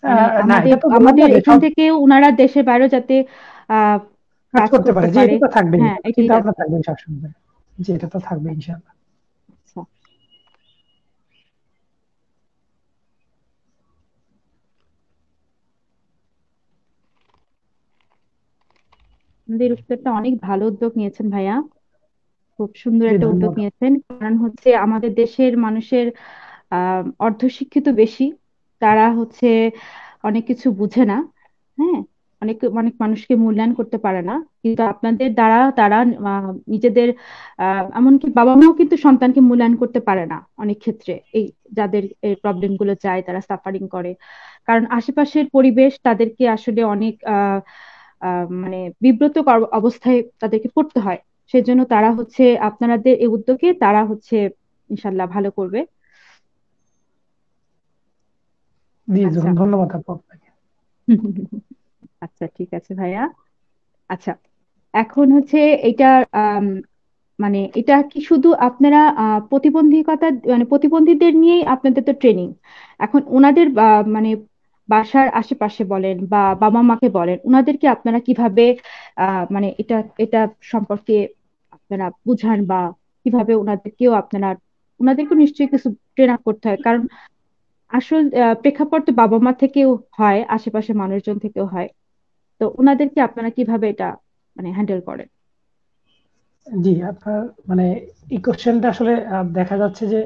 মানে না, আমাদের এটা তো বললাম আমাদের না যে এখান সব থেকে ওনারা দেশের বাইরেও যাতে আহ কাজ কাজ করতে করতে পারে, যে পারে। এটা তো থাকবেই, হ্যাঁ, এটা তো এটাই চিন্তা ভাবনা যাচ্ছে। থাকবেই সবসময়, যে এটা তো থাকবে ইনশাআল্লাহ। আচ্ছা। আমাদের উদ্যোগটা অনেক ভালো উদ্যোগ নিয়েছেন ভাইয়া, খুব সুন্দর জি একটা উদ্যোগ ধন্যবাদ। নিয়েছেন। কারণ হচ্ছে আমাদের দেশের মানুষের অর্ধশিক্ষিত বেশি, তারা হচ্ছে অনেক কিছু বুঝে না। হ্যাঁ, অনেক অনেক মানুষকে মূল্যায়ন করতে পারে না, কিন্তু আপনাদের দ্বারা তারা নিজেদের এমনকি বাবা মাও কিন্তু সন্তানকে মূল্যায়ন করতে পারে না অনেক ক্ষেত্রে, এই যাদের এই প্রবলেম গুলো যায় তারা সাফারিং করে। কারণ আশেপাশের পরিবেশ তাদেরকে আসলে অনেক মানে বিব্রতকর অবস্থায় তাদেরকে পড়তে হয়। সেজন্য তারা হচ্ছে আপনাদের এই উদ্যোগে তারা হচ্ছে ইনশাল্লাহ ভালো করবে। জি আচ্ছা। ধন্যবাদ আপু আপনাকে। আচ্ছা ঠিক আছে ভাইয়া। আচ্ছা, এখন হচ্ছে এটা আম, মানে এটা কি শুধু আপনারা প্রতিবন্ধকতা মানে প্রতিবন্ধীদের নিয়েই আপনাদের তো ট্রেনিং, এখন ওনাদের মানে বাসার আশেপাশে বলেন বা বাবা মাকে বলেন, ওনাদেরকে আপনারা কিভাবে মানে এটা এটা সম্পর্কে আপনারা বুঝান, বা কিভাবে ওনাদেরকেও আপনারা, ওনাদেরকেও নিশ্চয়ই কিছু ট্রেন আপ করতে হয়, কারণ আসল প্রেক্ষাপট তো বাবা মা থেকেও হয়, আশেপাশে মানুষজন থেকেও হয়। তো ওনাদেরকে আপনারা কিভাবে এটা মানে হ্যান্ডেল করেন? জি আপনার মানে এই কোশ্চেনটা আসলে দেখা যাচ্ছে যে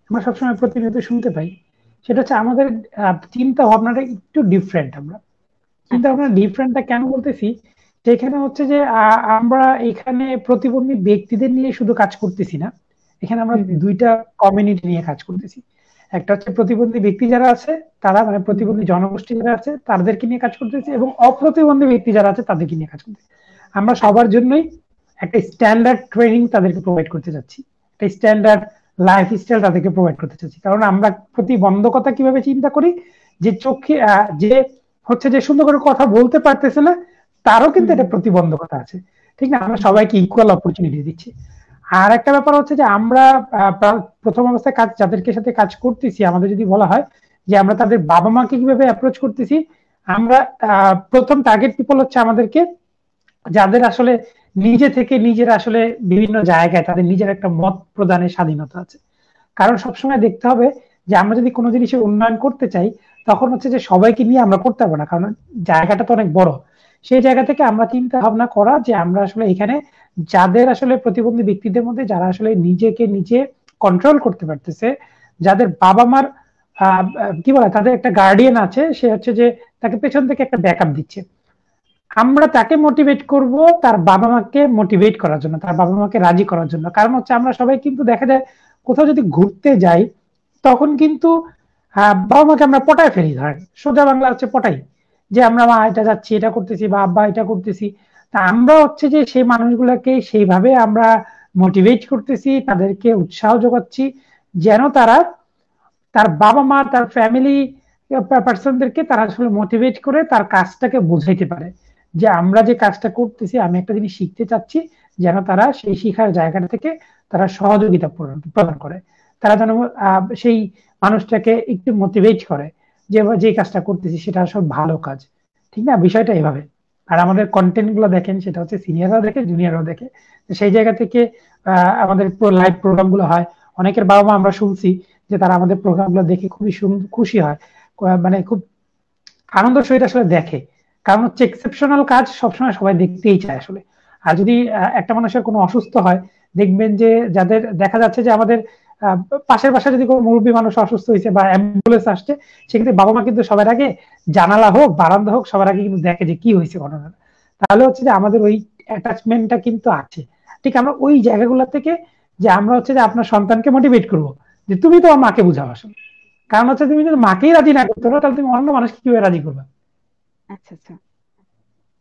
আমরা সবসময় প্রতিনিয়ত শুনতে পাই, সেটা হচ্ছে আমাদের চিন্তা ভাবনাটা একটু ডিফারেন্ট। আমরা চিন্তা আচ্ছা ভাবনা আচ্ছা। ডিফারেন্টটা কেন বলতেছি, সেখানে হচ্ছে যে আমরা এখানে প্রতিবন্ধী ব্যক্তিদের নিয়ে শুধু কাজ করতেছি না, এখানে আমরা হুম হুম দুইটা কমিউনিটি নিয়ে কাজ করতেছি। একটা হচ্ছে প্রতিবন্ধী ব্যক্তি যারা আছে তারা, মানে হুম প্রতিবন্ধী জনগোষ্ঠী যারা আছে তাদেরকে নিয়ে কাজ করতেছি, এবং অপ্রতিবন্ধী ব্যক্তি যারা আছে তাদেরকে নিয়ে কাজ করতেছি। আমরা আচ্ছা। সবার জন্যই একটা স্ট্যান্ডার্ড ট্রেনিং তাদেরকে প্রোভাইড করতে চাচ্ছি, একটা স্ট্যান্ডার্ড লাইফ স্টাইল তাদেরকে প্রোভাইড করতে চাচ্ছি। কারণ আমরা প্রতিবন্ধকতা কিভাবে চিন্তা করি, যে চোখে যে হচ্ছে যে সুন্দর করে কথা বলতে পারতেছে না, তারও কিন্তু হুম একটা হুম প্রতিবন্ধকতা আছে। ঠিক না? আমরা হুম হুম সবাইকে ইকুয়াল অপরচুনিটি দিচ্ছি। আর একটা ব্যাপার হচ্ছে যে আমরা প্রথম অবস্থায় কাজ যাদেরকে সাথে কাজ করতেছি, আমাদের যদি বলা হয় যে আমরা তাদের বাবা মাকে কিভাবে অ্যাপ্রোচ করতেছি, আমরা প্রথম টার্গেট পিপল হচ্ছে আমাদেরকে যাদের আসলে নিজে থেকে নিজের আসলে বিভিন্ন জায়গায় তাদের নিজের একটা মত প্রদানের স্বাধীনতা আছে। কারণ সবসময় দেখতে হবে যে আমরা যদি কোনো জিনিসের উন্নয়ন করতে চাই, তখন হচ্ছে যে সবাইকে নিয়ে আমরা করতে পারবো না, কারণ জায়গাটা তো অনেক বড়। সেই জায়গা থেকে আমরা চিন্তা ভাবনা করা যে আমরা আসলে এখানে যাদের আসলে প্রতিবন্ধী ব্যক্তিদের মধ্যে যারা আসলে নিজেকে নিজে কন্ট্রোল করতে পারতেছে, যাদের বাবা মার কি বলে তাদের একটা গার্ডিয়ান আছে, সে হচ্ছে যে তাকে পেছন থেকে একটা ব্যাকআপ দিচ্ছে, আমরা তাকে মোটিভেট করব তার বাবা মাকে মোটিভেট করার জন্য, তার বাবা মাকে রাজি করার জন্য। কারণ হচ্ছে আমরা সবাই কিন্তু দেখা যায় কোথাও যদি ঘুরতে যাই, তখন কিন্তু বাবা মাকে আমরা পটায় ফেলি, ধরেন সোজা বাংলা হচ্ছে পটাই, যে আমরা মা এটা যাচ্ছি, এটা করতেছি, বা আব্বা এটা করতেছি। তা আমরা হচ্ছে যে সেই মানুষগুলোকে সেইভাবে আমরা মোটিভেট করতেছি, তাদেরকে উৎসাহ যোগাচ্ছি, যেন তারা তার বাবা মা তার ফ্যামিলি পার্সনদেরকে তারা আসলে মোটিভেট করে তার কাজটাকে বুঝাইতে পারে, যে আমরা যে কাজটা করতেছি, আমি একটা জিনিস শিখতে চাচ্ছি, যেন তারা সেই শিখার জায়গাটা থেকে তারা সহযোগিতা প্রদান করে, তারা যেন সেই মানুষটাকে একটু মোটিভেট করে। যে যে কাজটা করতেছি সেটা আসলে ভালো কাজ, ঠিক না? বিষয়টা এইভাবে। আর আমাদের কন্টেন্ট গুলো দেখেন, সেটা হচ্ছে সিনিয়ররাও দেখে, জুনিয়ররাও দেখে। তো সেই জায়গা থেকে আমাদের লাইভ প্রোগ্রাম গুলো হয়, অনেকের বাবা মা আমরা শুনছি যে তারা আমাদের প্রোগ্রাম গুলো দেখে খুবই খুশি হয়, মানে খুব আনন্দের সহিত আসলে দেখে। কারণ হচ্ছে এক্সেপশনাল কাজ সবসময় সবাই দেখতেই চায় আসলে। আর যদি একটা মানুষের কোনো অসুস্থ হয়, দেখবেন যে যাদের দেখা যাচ্ছে যে আমাদের আহ, পাশের বাসায় যদি কোনো মুরব্বী মানুষ অসুস্থ হয়েছে বা অ্যাম্বুলেন্স আসছে, সেক্ষেত্রে বাবা মা কিন্তু সবার আগে জানালা হোক বারান্দা হোক সবার আগে কিন্তু দেখে যে কি হয়েছে ঘটনাটা। তাহলে হচ্ছে যে আমাদের ওই অ্যাটাচমেন্টটা কিন্তু আছে। ঠিক আমরা ওই জায়গাগুলো থেকে যে আমরা হচ্ছে যে আপনার সন্তানকে মোটিভেট করবো যে তুমি তোমার মাকে বুঝাও আসলে। কারণ হচ্ছে তুমি যদি মাকেই রাজি না করতে পারো, তাহলে তুমি অন্য মানুষকে কিভাবে রাজি করবে? আচ্ছা আচ্ছা।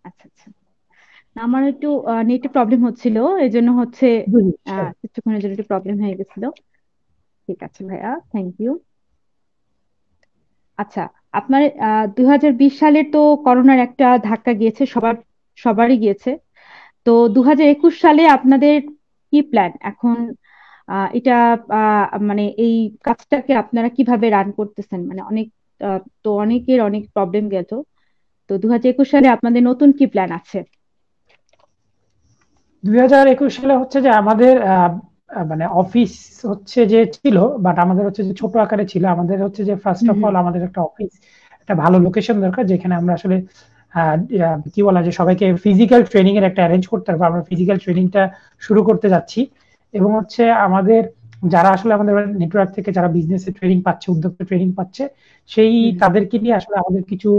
আচ্ছা আচ্ছা। আমার একটু নেটে প্রবলেম হচ্ছিল, এই জন্য হচ্ছে বুঝেছি, sure। কিছুক্ষণের জন্য একটু প্রবলেম হয়ে গেছিল। ঠিক আছে ভাইয়া, থ্যাংক ইউ। আচ্ছা, আপনার 2020 সালের তো করোনার একটা ধাক্কা গিয়েছে, সবারই গিয়েছে। তো 2021 সালে আপনাদের কি প্ল্যান এখন? এটা মানে এই কাজটাকে আপনারা কিভাবে রান করতেছেন? মানে অনেক তো অনেকের অনেক প্রবলেম গেল। তো 2021 সালে আপনাদের নতুন কি প্ল্যান আছে? 2021 সালে হচ্ছে যে আমাদের মানে অফিস হচ্ছে যে ছিল, বাট আমাদের হচ্ছে যে ছোট আকারে ছিল। আমাদের হচ্ছে যে first hmm of hmm. All আমাদের একটা অফিস, একটা ভালো লোকেশন দরকার যেখানে আমরা আসলে কি বলা যায় সবাইকে ফিজিক্যাল ট্রেনিং এর একটা অ্যারেঞ্জ করতে পারবো। আমরা ফিজিক্যাল ট্রেনিংটা শুরু করতে যাচ্ছি। এবং হচ্ছে আমাদের যারা আসলে আমাদের নেটওয়ার্ক থেকে যারা বিজনেসে ট্রেনিং পাচ্ছে, উদ্যোক্তা ট্রেনিং পাচ্ছে, সেই হুম হুম। তাদেরকে নিয়ে আসলে আমাদের কিছু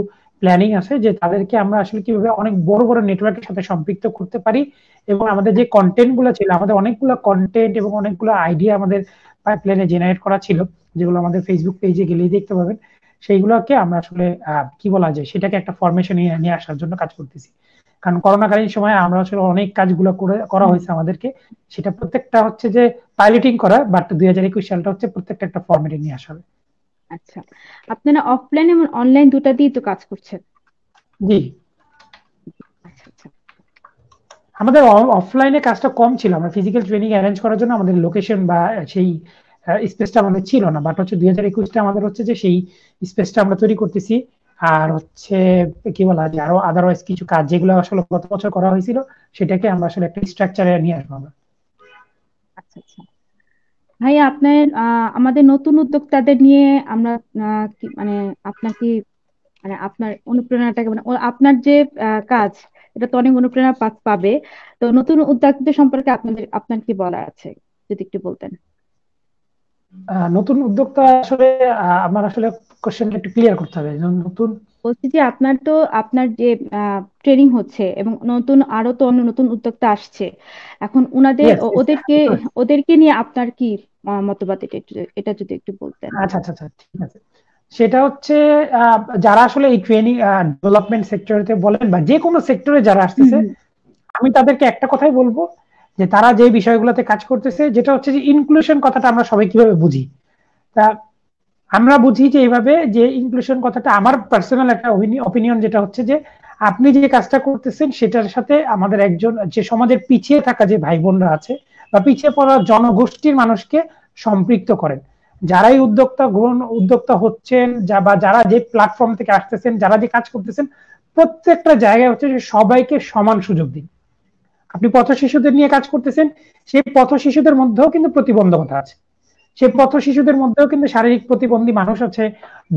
প্ল্যানিং আছে যে তাদেরকে আমরা আসলে কিভাবে অনেক বড় বড় নেটওয়ার্কের সাথে সম্পৃক্ত করতে পারি। এবং আমাদের যে কন্টেন্ট গুলো ছিল, আমাদের অনেকগুলো কন্টেন্ট এবং অনেকগুলো আইডিয়া আমাদের পাইপলাইনে জেনারেট করা ছিল, যেগুলো আমাদের ফেসবুক পেজে গেলেই দেখতে পাবেন। সেইগুলোকে আমরা আসলে কি বলা যায় সেটাকে একটা ফরমেশন নিয়ে নিয়ে আসার জন্য কাজ করতেছি। কারণ করোনাকালীন সময়ে আমরা আসলে অনেক কাজগুলো করা হুম। হয়েছে আমাদেরকে। সেটা প্রত্যেকটা হচ্ছে যে পাইলটিং করা, বাট 2021 সালটা হচ্ছে প্রত্যেকটা একটা ফরম্যাটে নিয়ে আসা হবে। আচ্ছা, আপনারা অফলাইন এবং অনলাইন দুটা দিয়ে তো কাজ করছেন? জি। আচ্ছা আচ্ছা। আমাদের অফলাইনে কাজটা কম ছিল, আমরা ফিজিক্যাল ট্রেনিং অ্যারেঞ্জ করার জন্য আমাদের লোকেশন বা সেই স্পেসটা আমাদের ছিল না। বাট হচ্ছে 2021-টা আমাদের হচ্ছে যে সেই স্পেসটা আমরা তৈরি করতেছি। আর আচ্ছা হচ্ছে কি বলা যায় আরো আদারওয়াইজ কিছু কাজ যেগুলো আসলে গত বছর করা হয়েছিল, সেটাকে আমরা আসলে একটা স্ট্রাকচারে নিয়ে আসবো আমরা। আচ্ছা। আচ্ছা ভাইয়া, আপনার আমাদের নতুন উদ্যোক্তাদের নিয়ে আমরা কি মানে আপনার কি মানে আপনার অনুপ্রেরণাটাকে মানে আপনার যে কাজ, এটা তো অনেক অনুপ্রেরণা পাবে। তো নতুন উদ্যোক্তাদের সম্পর্কে আপনার কি বলার আছে, যদি একটু বলতেন। নতুন উদ্যোক্তা আসলে আমার আসলে কোশ্চেনটা একটু ক্লিয়ার করতে হবে। নতুন বলছি যে আপনার তো আপনার যে ট্রেনিং হচ্ছে এবং নতুন আরো তো অন্য নতুন উদ্যোক্তা আসছে, এখন উনাদের ইয়েস, ওদেরকে ওদেরকে নিয়ে আপনার কি মতবাদ, এটা যদি একটু বলতেন। আচ্ছা আচ্ছা আচ্ছা, ঠিক আছে। সেটা হচ্ছে যারা আসলে এই ট্রেনিং ডেভেলপমেন্ট সেক্টরে বলেন বা যে কোনো সেক্টরে যারা হুম আসতেছে, হুম। আমি তাদেরকে একটা কথাই বলবো যে তারা যে বিষয়গুলোতে কাজ করতেছে, যেটা হচ্ছে যে ইনক্লুশন কথাটা আমরা সবাই কিভাবে বুঝি। তা আমরা বুঝি যে এইভাবে যে ইনক্লুশন কথাটা, আমার পার্সোনাল একটা অপিনিয়ন যেটা হচ্ছে যে আপনি যে কাজটা করতেছেন সেটার সাথে আমাদের একজন যে সমাজের পিছিয়ে থাকা যে ভাই বোনরা আছে বা পিছিয়ে পড়া জনগোষ্ঠীর মানুষকে সম্পৃক্ত করেন। যারাই উদ্যোক্তা হচ্ছেন, বা যারা যে প্ল্যাটফর্ম থেকে আসতেছেন, যারা যে কাজ করতেছেন, প্রত্যেকটা জায়গায় হচ্ছে যে সবাইকে সমান সুযোগ দিন। আপনি পথ শিশুদের নিয়ে কাজ করতেছেন, সেই পথ শিশুদের মধ্যেও কিন্তু প্রতিবন্ধকতা আছে। সে পথ শিশুদের মধ্যেও কিন্তু শারীরিক প্রতিবন্ধী মানুষ আছে,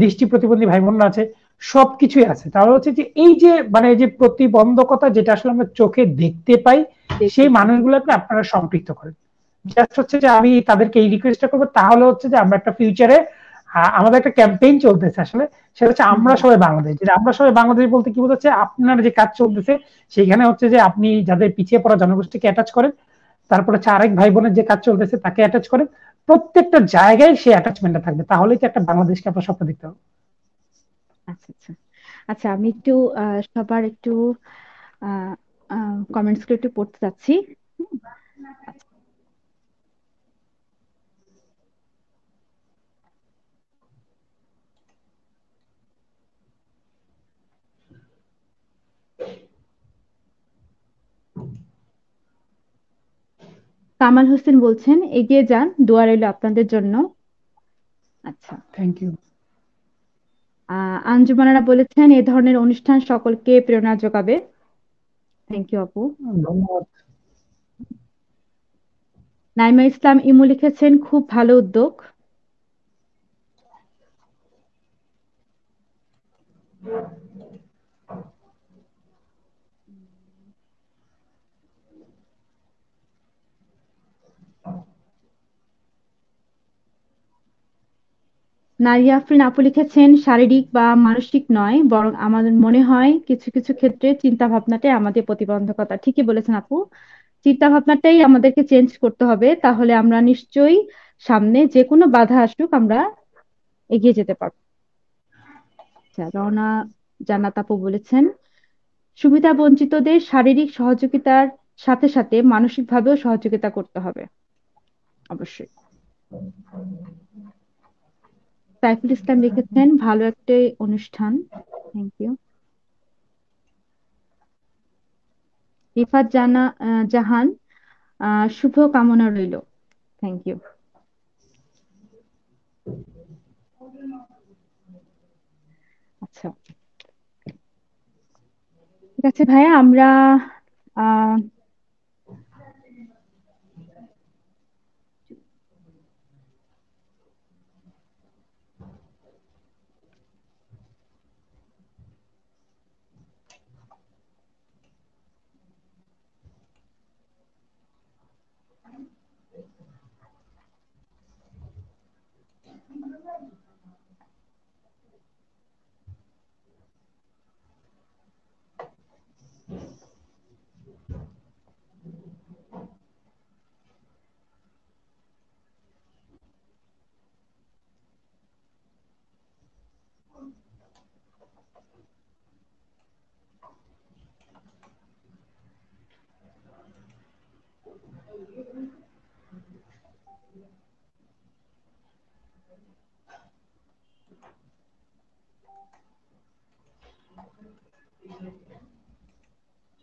দৃষ্টি প্রতিবন্ধী ভাই বোনরা আছে, সবকিছুই আছে। তাহলে হচ্ছে যে এই যে মানে এই যে প্রতিবন্ধকতা যেটা আসলে আমরা চোখে দেখতে পাই, দেখতে সেই পাই। মানুষগুলোকে আপনারা সম্পৃক্ত করেন। জাস্ট হচ্ছে যে আমি তাদেরকে এই রিকোয়েস্টটা করবো, তাহলে হচ্ছে যে আমরা একটা ফিউচারে আমাদের একটা ক্যাম্পেইন চলতেছে আসলে, সেটা হচ্ছে হুম আমরা হুম। সবাই বাংলাদেশ। যেটা আমরা সবাই বাংলাদেশ বলতে কি বোঝাচ্ছে, আপনার যে কাজ চলতেছে সেখানে হচ্ছে যে আপনি যাদের পিছিয়ে পড়া জনগোষ্ঠীকে অ্যাটাচ করেন, তারপরে হচ্ছে আরেক ভাই বোনের যে কাজ চলতেছে তাকে অ্যাটাচ করেন, প্রত্যেকটা জায়গায় সেই অ্যাটাচমেন্টটা থাকবে। তাহলেই তো একটা বাংলাদেশকে আপনার স্বপ্ন দেখতে হবে। আচ্ছা আচ্ছা। আচ্ছা, আমি একটু সবার একটু কমেন্টস গুলো একটু পড়তে চাচ্ছি। হুম, আচ্ছা। কামাল হোসেন বলছেন, এগিয়ে যান, দোয়া রইল আপনাদের জন্য। আচ্ছা। Thank you. আঞ্জুমানারা বলেছেন এ ধরনের অনুষ্ঠান সকলকে প্রেরণা যোগাবে। থ্যাংক ইউ আপু। ধন্যবাদ। নাইমা ইসলাম ইমু লিখেছেন খুব ভালো উদ্যোগ। নারিয়া আফরিন আপু লিখেছেন শারীরিক বা মানসিক নয়, বরং আমাদের মনে হয় কিছু কিছু ক্ষেত্রে চিন্তা ভাবনাটাই আমাদের প্রতিবন্ধকতা। ঠিকই বলেছেন আপু, চিন্তা ভাবনাটাই আমাদেরকে চেঞ্জ করতে হবে, তাহলে আমরা নিশ্চয়ই সামনে যে কোনো বাধা আসুক আমরা এগিয়ে যেতে পারবো। আচ্ছা, রওনা জান্নাত আপু বলেছেন সুবিধা বঞ্চিতদের শারীরিক সহযোগিতার সাথে সাথে মানসিকভাবেও সহযোগিতা করতে হবে। অবশ্যই। সাইফুল ইসলাম লিখেছেন ভালো একটা অনুষ্ঠান। Thank you. রিফাত জাহান শুভ কামনা রইল। Thank you. আচ্ছা, ঠিক আছে ভাইয়া, আমরা আহ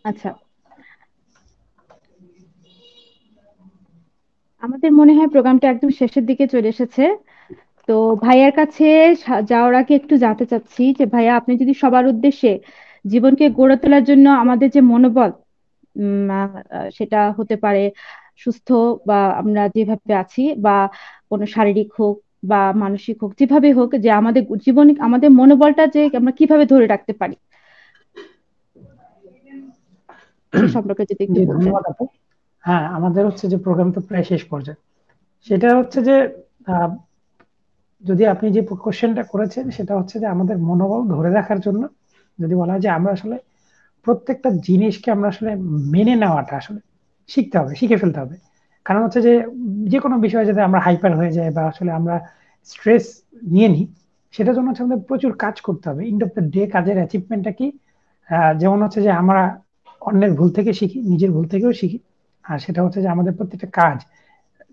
আচ্ছা, আমাদের মনে হয় প্রোগ্রামটা একদম শেষের দিকে চলে এসেছে। তো ভাইয়ার কাছে যাওয়ার আগে একটু জানতে চাচ্ছি যে ভাইয়া, আপনি যদি সবার উদ্দেশ্যে জীবনকে গড়ে তোলার জন্য আমাদের যে মনোবল, সেটা হতে পারে সুস্থ বা আমরা যেভাবে আছি, বা কোনো শারীরিক হোক বা মানসিক হোক, যেভাবে হোক, যে আমাদের জীবন আমাদের মনোবলটা যে আমরা কিভাবে ধরে রাখতে পারি সে সম্পর্কে যদি একটু জি, বলতেন। ধন্যবাদ আপু। হ্যাঁ, আমাদের হচ্ছে যে প্রোগ্রাম তো প্রায় শেষ পর্যায়ে। সেটা হচ্ছে যে আহ, যদি আপনি যে কোশ্চেনটা করেছেন সেটা হচ্ছে যে আমাদের মনোবল ধরে রাখার জন্য যদি বলা হয় যে আমরা আসলে প্রত্যেকটা জিনিসকে আমরা আসলে মেনে নেওয়াটা আসলে শিখতে হবে, শিখে ফেলতে হবে। কারণ হচ্ছে যে যে কোনো বিষয়ে যদি আমরা হাইপার হয়ে যাই বা আসলে আমরা স্ট্রেস নিয়ে নিই, সেটার জন্য হচ্ছে আমাদের প্রচুর কাজ করতে হবে। এন্ড অফ দ্য ডে কাজের অ্যাচিভমেন্টটা কি? যেমন হচ্ছে যে আমরা অন্যের ভুল থেকে শিখি, নিজের ভুল থেকেও শিখি। আর সেটা হচ্ছে যে আমাদের প্রত্যেকটা কাজ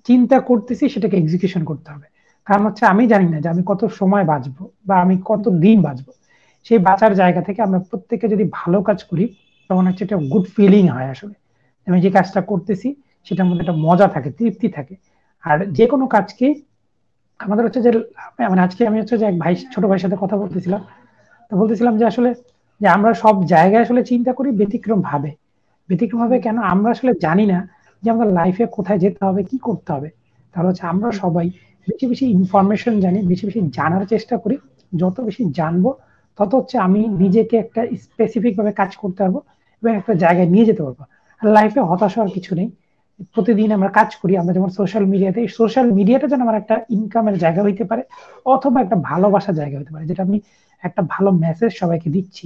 চিন্তা করতেছি সেটাকে এক্সিকিউশন করতে হবে। কারণ হচ্ছে আমি জানি না যে আমি কত সময় বাঁচবো বা আমি কত দিন বাঁচবো। সেই বাঁচার জায়গা থেকে আমরা প্রত্যেকে যদি ভালো কাজ করি, তখন হচ্ছে একটা গুড ফিলিং হয় আসলে। আমি যে কাজটা করতেছি সেটার মধ্যে একটা মজা থাকে, তৃপ্তি থাকে। আর যে কোনো কাজকে আমাদের হচ্ছে যে মানে আজকে আমি হচ্ছে যে এক ভাই, ছোট ভাইয়ের সাথে কথা বলতেছিলাম। তো বলতেছিলাম যে আসলে যে আমরা সব জায়গায় আসলে চিন্তা করি ব্যতিক্রম ভাবে। ব্যতিক্রম ভাবে কেন? আমরা আসলে জানি না যে আমাদের লাইফে কোথায় যেতে হবে, কি করতে হবে। তাহলে হচ্ছে আমরা সবাই বেশি বেশি ইনফরমেশন জানি, বেশি বেশি জানার চেষ্টা করি। যত বেশি জানবো তত হচ্ছে আমি নিজেকে একটা স্পেসিফিক ভাবে কাজ করতে পারবো এবং একটা জায়গায় নিয়ে যেতে পারবো। আর লাইফে হতাশ হওয়ার কিছু নেই। প্রতিদিন আমরা কাজ করি, আমরা যেমন সোশ্যাল মিডিয়াতে, সোশ্যাল মিডিয়াটা যেন আমার একটা ইনকামের জায়গা হইতে পারে, অথবা একটা ভালোবাসার জায়গা হইতে পারে, যেটা আমি একটা ভালো মেসেজ সবাইকে দিচ্ছি।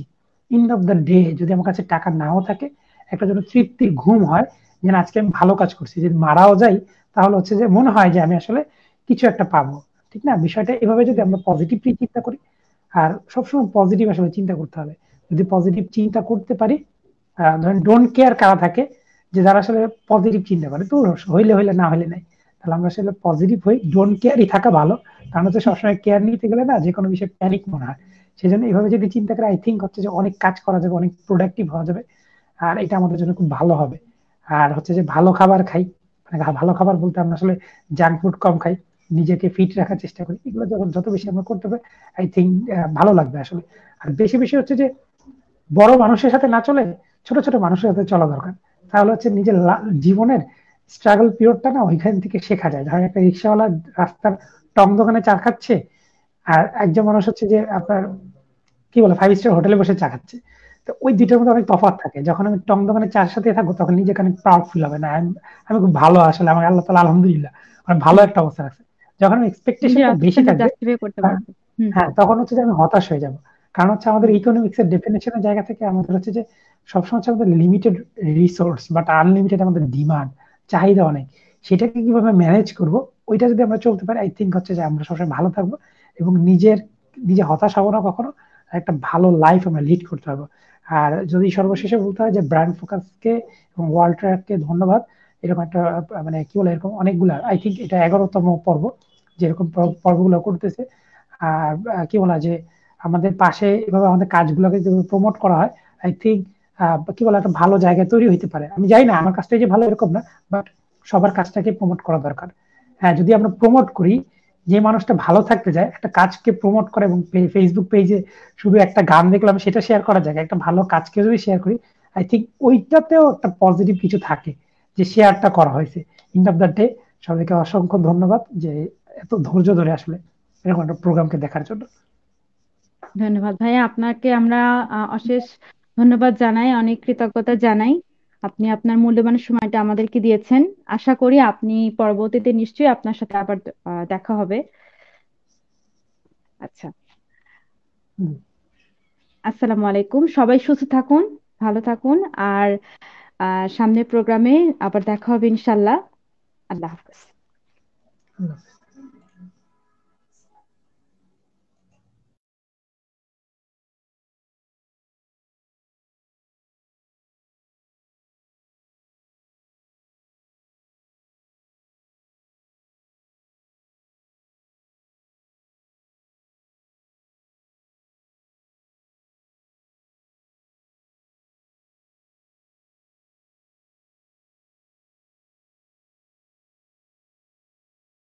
এন্ড অফ দ্য ডে যদি আমার কাছে টাকা নাও থাকে, একটা যেন তৃপ্তির ঘুম হয়, যেন আজকে আমি ভালো কাজ করছি। যদি মারাও যাই তাহলে হচ্ছে যে মনে হয় যে আমি আসলে কিছু একটা পাবো। ঠিক না? বিষয়টা এভাবে যদি আমরা পজিটিভলি চিন্তা করি, আর সবসময় পজিটিভ আসলে চিন্তা করতে হবে। যদি পজিটিভ চিন্তা করতে পারি, ধরেন ডোন্ট কেয়ার কারা থাকে, যে যারা আসলে পজিটিভ চিন্তা করে, তো হইলে হইলে না হইলে নাই। তাহলে আমরা আসলে পজিটিভ হই, ডোন্ট কেয়ারই থাকা ভালো। কারণ হচ্ছে সবসময় কেয়ার নিতে গেলে না যে কোনো বিষয়ে প্যানিক মনে হয়। সেই জন্য এইভাবে যদি চিন্তা করে, আই থিঙ্ক হচ্ছে যে অনেক কাজ করা যাবে, অনেক প্রোডাক্টিভ হওয়া যাবে। আর এটা আমাদের জন্য খুব ভালো হবে। আর হচ্ছে যে ভালো খাবার খাই, মানে ভালো খাবার বলতে আমরা আসলে জাঙ্ক ফুড কম খাই। নিজেকে ফিট রাখার চেষ্টা করি, এগুলো যখন যত বেশি আমরা করতে পারি আই থিঙ্ক ভালো লাগবে আসলে। আর বেশি বেশি হচ্ছে যে বড় মানুষের সাথে না চলে ছোট ছোট মানুষের সাথে চলা দরকার। তাহলে হচ্ছে নিজের জীবনের স্ট্রাগল পিরিয়ডটা না ওইখান থেকে শেখা যায়। ধরেন একটা রিক্সাওয়ালা রাস্তার টং দোকানে চা খাচ্ছে, আর একজন মানুষ হচ্ছে যে আপনার কি বলে 5 স্টার হোটেলে বসে চা খাচ্ছে। তো ওই দুইটার মধ্যে অনেক তফাৎ থাকে। যখন আমি টং দোকানে চার সাথে থাকবো তখন নিজেকে অনেক প্রাউড ফিল হবে, না আমি খুব ভালো, আসলে আমার আল্লাহ তাআলা আলহামদুলিল্লাহ অনেক ভালো একটা অবস্থা রাখছে। যখন আমি নিজের এক্সপেকটেশনটা বেশি অবস্থানটা থাকবে, জাস্টিফাই করতে পারবে। হুম। হ্যাঁ তখন হচ্ছে যে আমি হতাশ হয়ে যাব। কারণ হচ্ছে আমাদের হুম। ইকোনমিক্স এর ডেফিনেশনের জায়গা থেকে আমাদের হচ্ছে যে সবসময় হচ্ছে আমাদের লিমিটেড রিসোর্স বাট আনলিমিটেড আমাদের ডিমান্ড, চাহিদা অনেক। সেটাকে কিভাবে ম্যানেজ করব, ওইটা যদি আমরা চলতে পারি আই থিঙ্ক হচ্ছে যে আমরা সবসময় ভালো থাকবো এবং নিজে হতাশ হবো না কখনো, আর একটা ভালো লাইফ আমরা লিড করতে পারবো। আর যদি সর্বশেষে বলতে হয় যে ব্র্যান্ড ফোকাসকে এবং ওয়ালট্রাকে ধন্যবাদ, এরকম একটা মানে কি বলে এরকম অনেকগুলা, আই থিঙ্ক এটা 11তম পর্ব যেরকম জি। পর্বগুলো করতেছে। আর কি বলা যে আমাদের পাশে এভাবে আমাদের কাজগুলোকে যদি প্রমোট করা হয় আই থিঙ্ক কি বলে একটা ভালো জায়গা তৈরি হইতে পারে। আমি জানি না আমার কাজটা যে ভালো এরকম না, বাট সবার কাজটাকে প্রমোট করা দরকার। হ্যাঁ যদি আমরা প্রমোট করি, যে মানুষটা ভালো থাকতে যায় একটা কাজকে প্রমোট করে এবং ফেসবুক পেজে শুধু একটা গান দেখলাম সেটা শেয়ার করা যায়, একটা ভালো কাজকে যদি শেয়ার করি আই থিঙ্ক ওইটাতেও একটা পজিটিভ কিছু থাকে যে শেয়ারটা করা হয়েছে। এন্ড অফ দ্য ডে সবাইকে অসংখ্য ধন্যবাদ যে এত ধৈর্য ধরে আসলে এরকম একটা প্রোগ্রামকে দেখার জন্য। ধন্যবাদ ভাইয়া, আপনাকে আমরা অশেষ ধন্যবাদ জানাই, অনেক কৃতজ্ঞতা জানাই। আপনি আপনার মূল্যবান সময়টা আমাদেরকে দিয়েছেন। আশা করি আপনি পরবর্তীতে নিশ্চয়ই আপনার সাথে আবার দেখা হবে। আচ্ছা। হুম। আসসালামু আলাইকুম, সবাই সুস্থ থাকুন, ভালো থাকুন। আর সামনের প্রোগ্রামে আবার দেখা হবে ইনশাল্লাহ। আল্লাহ হাফেজ। আল্লাহ হাফেজ।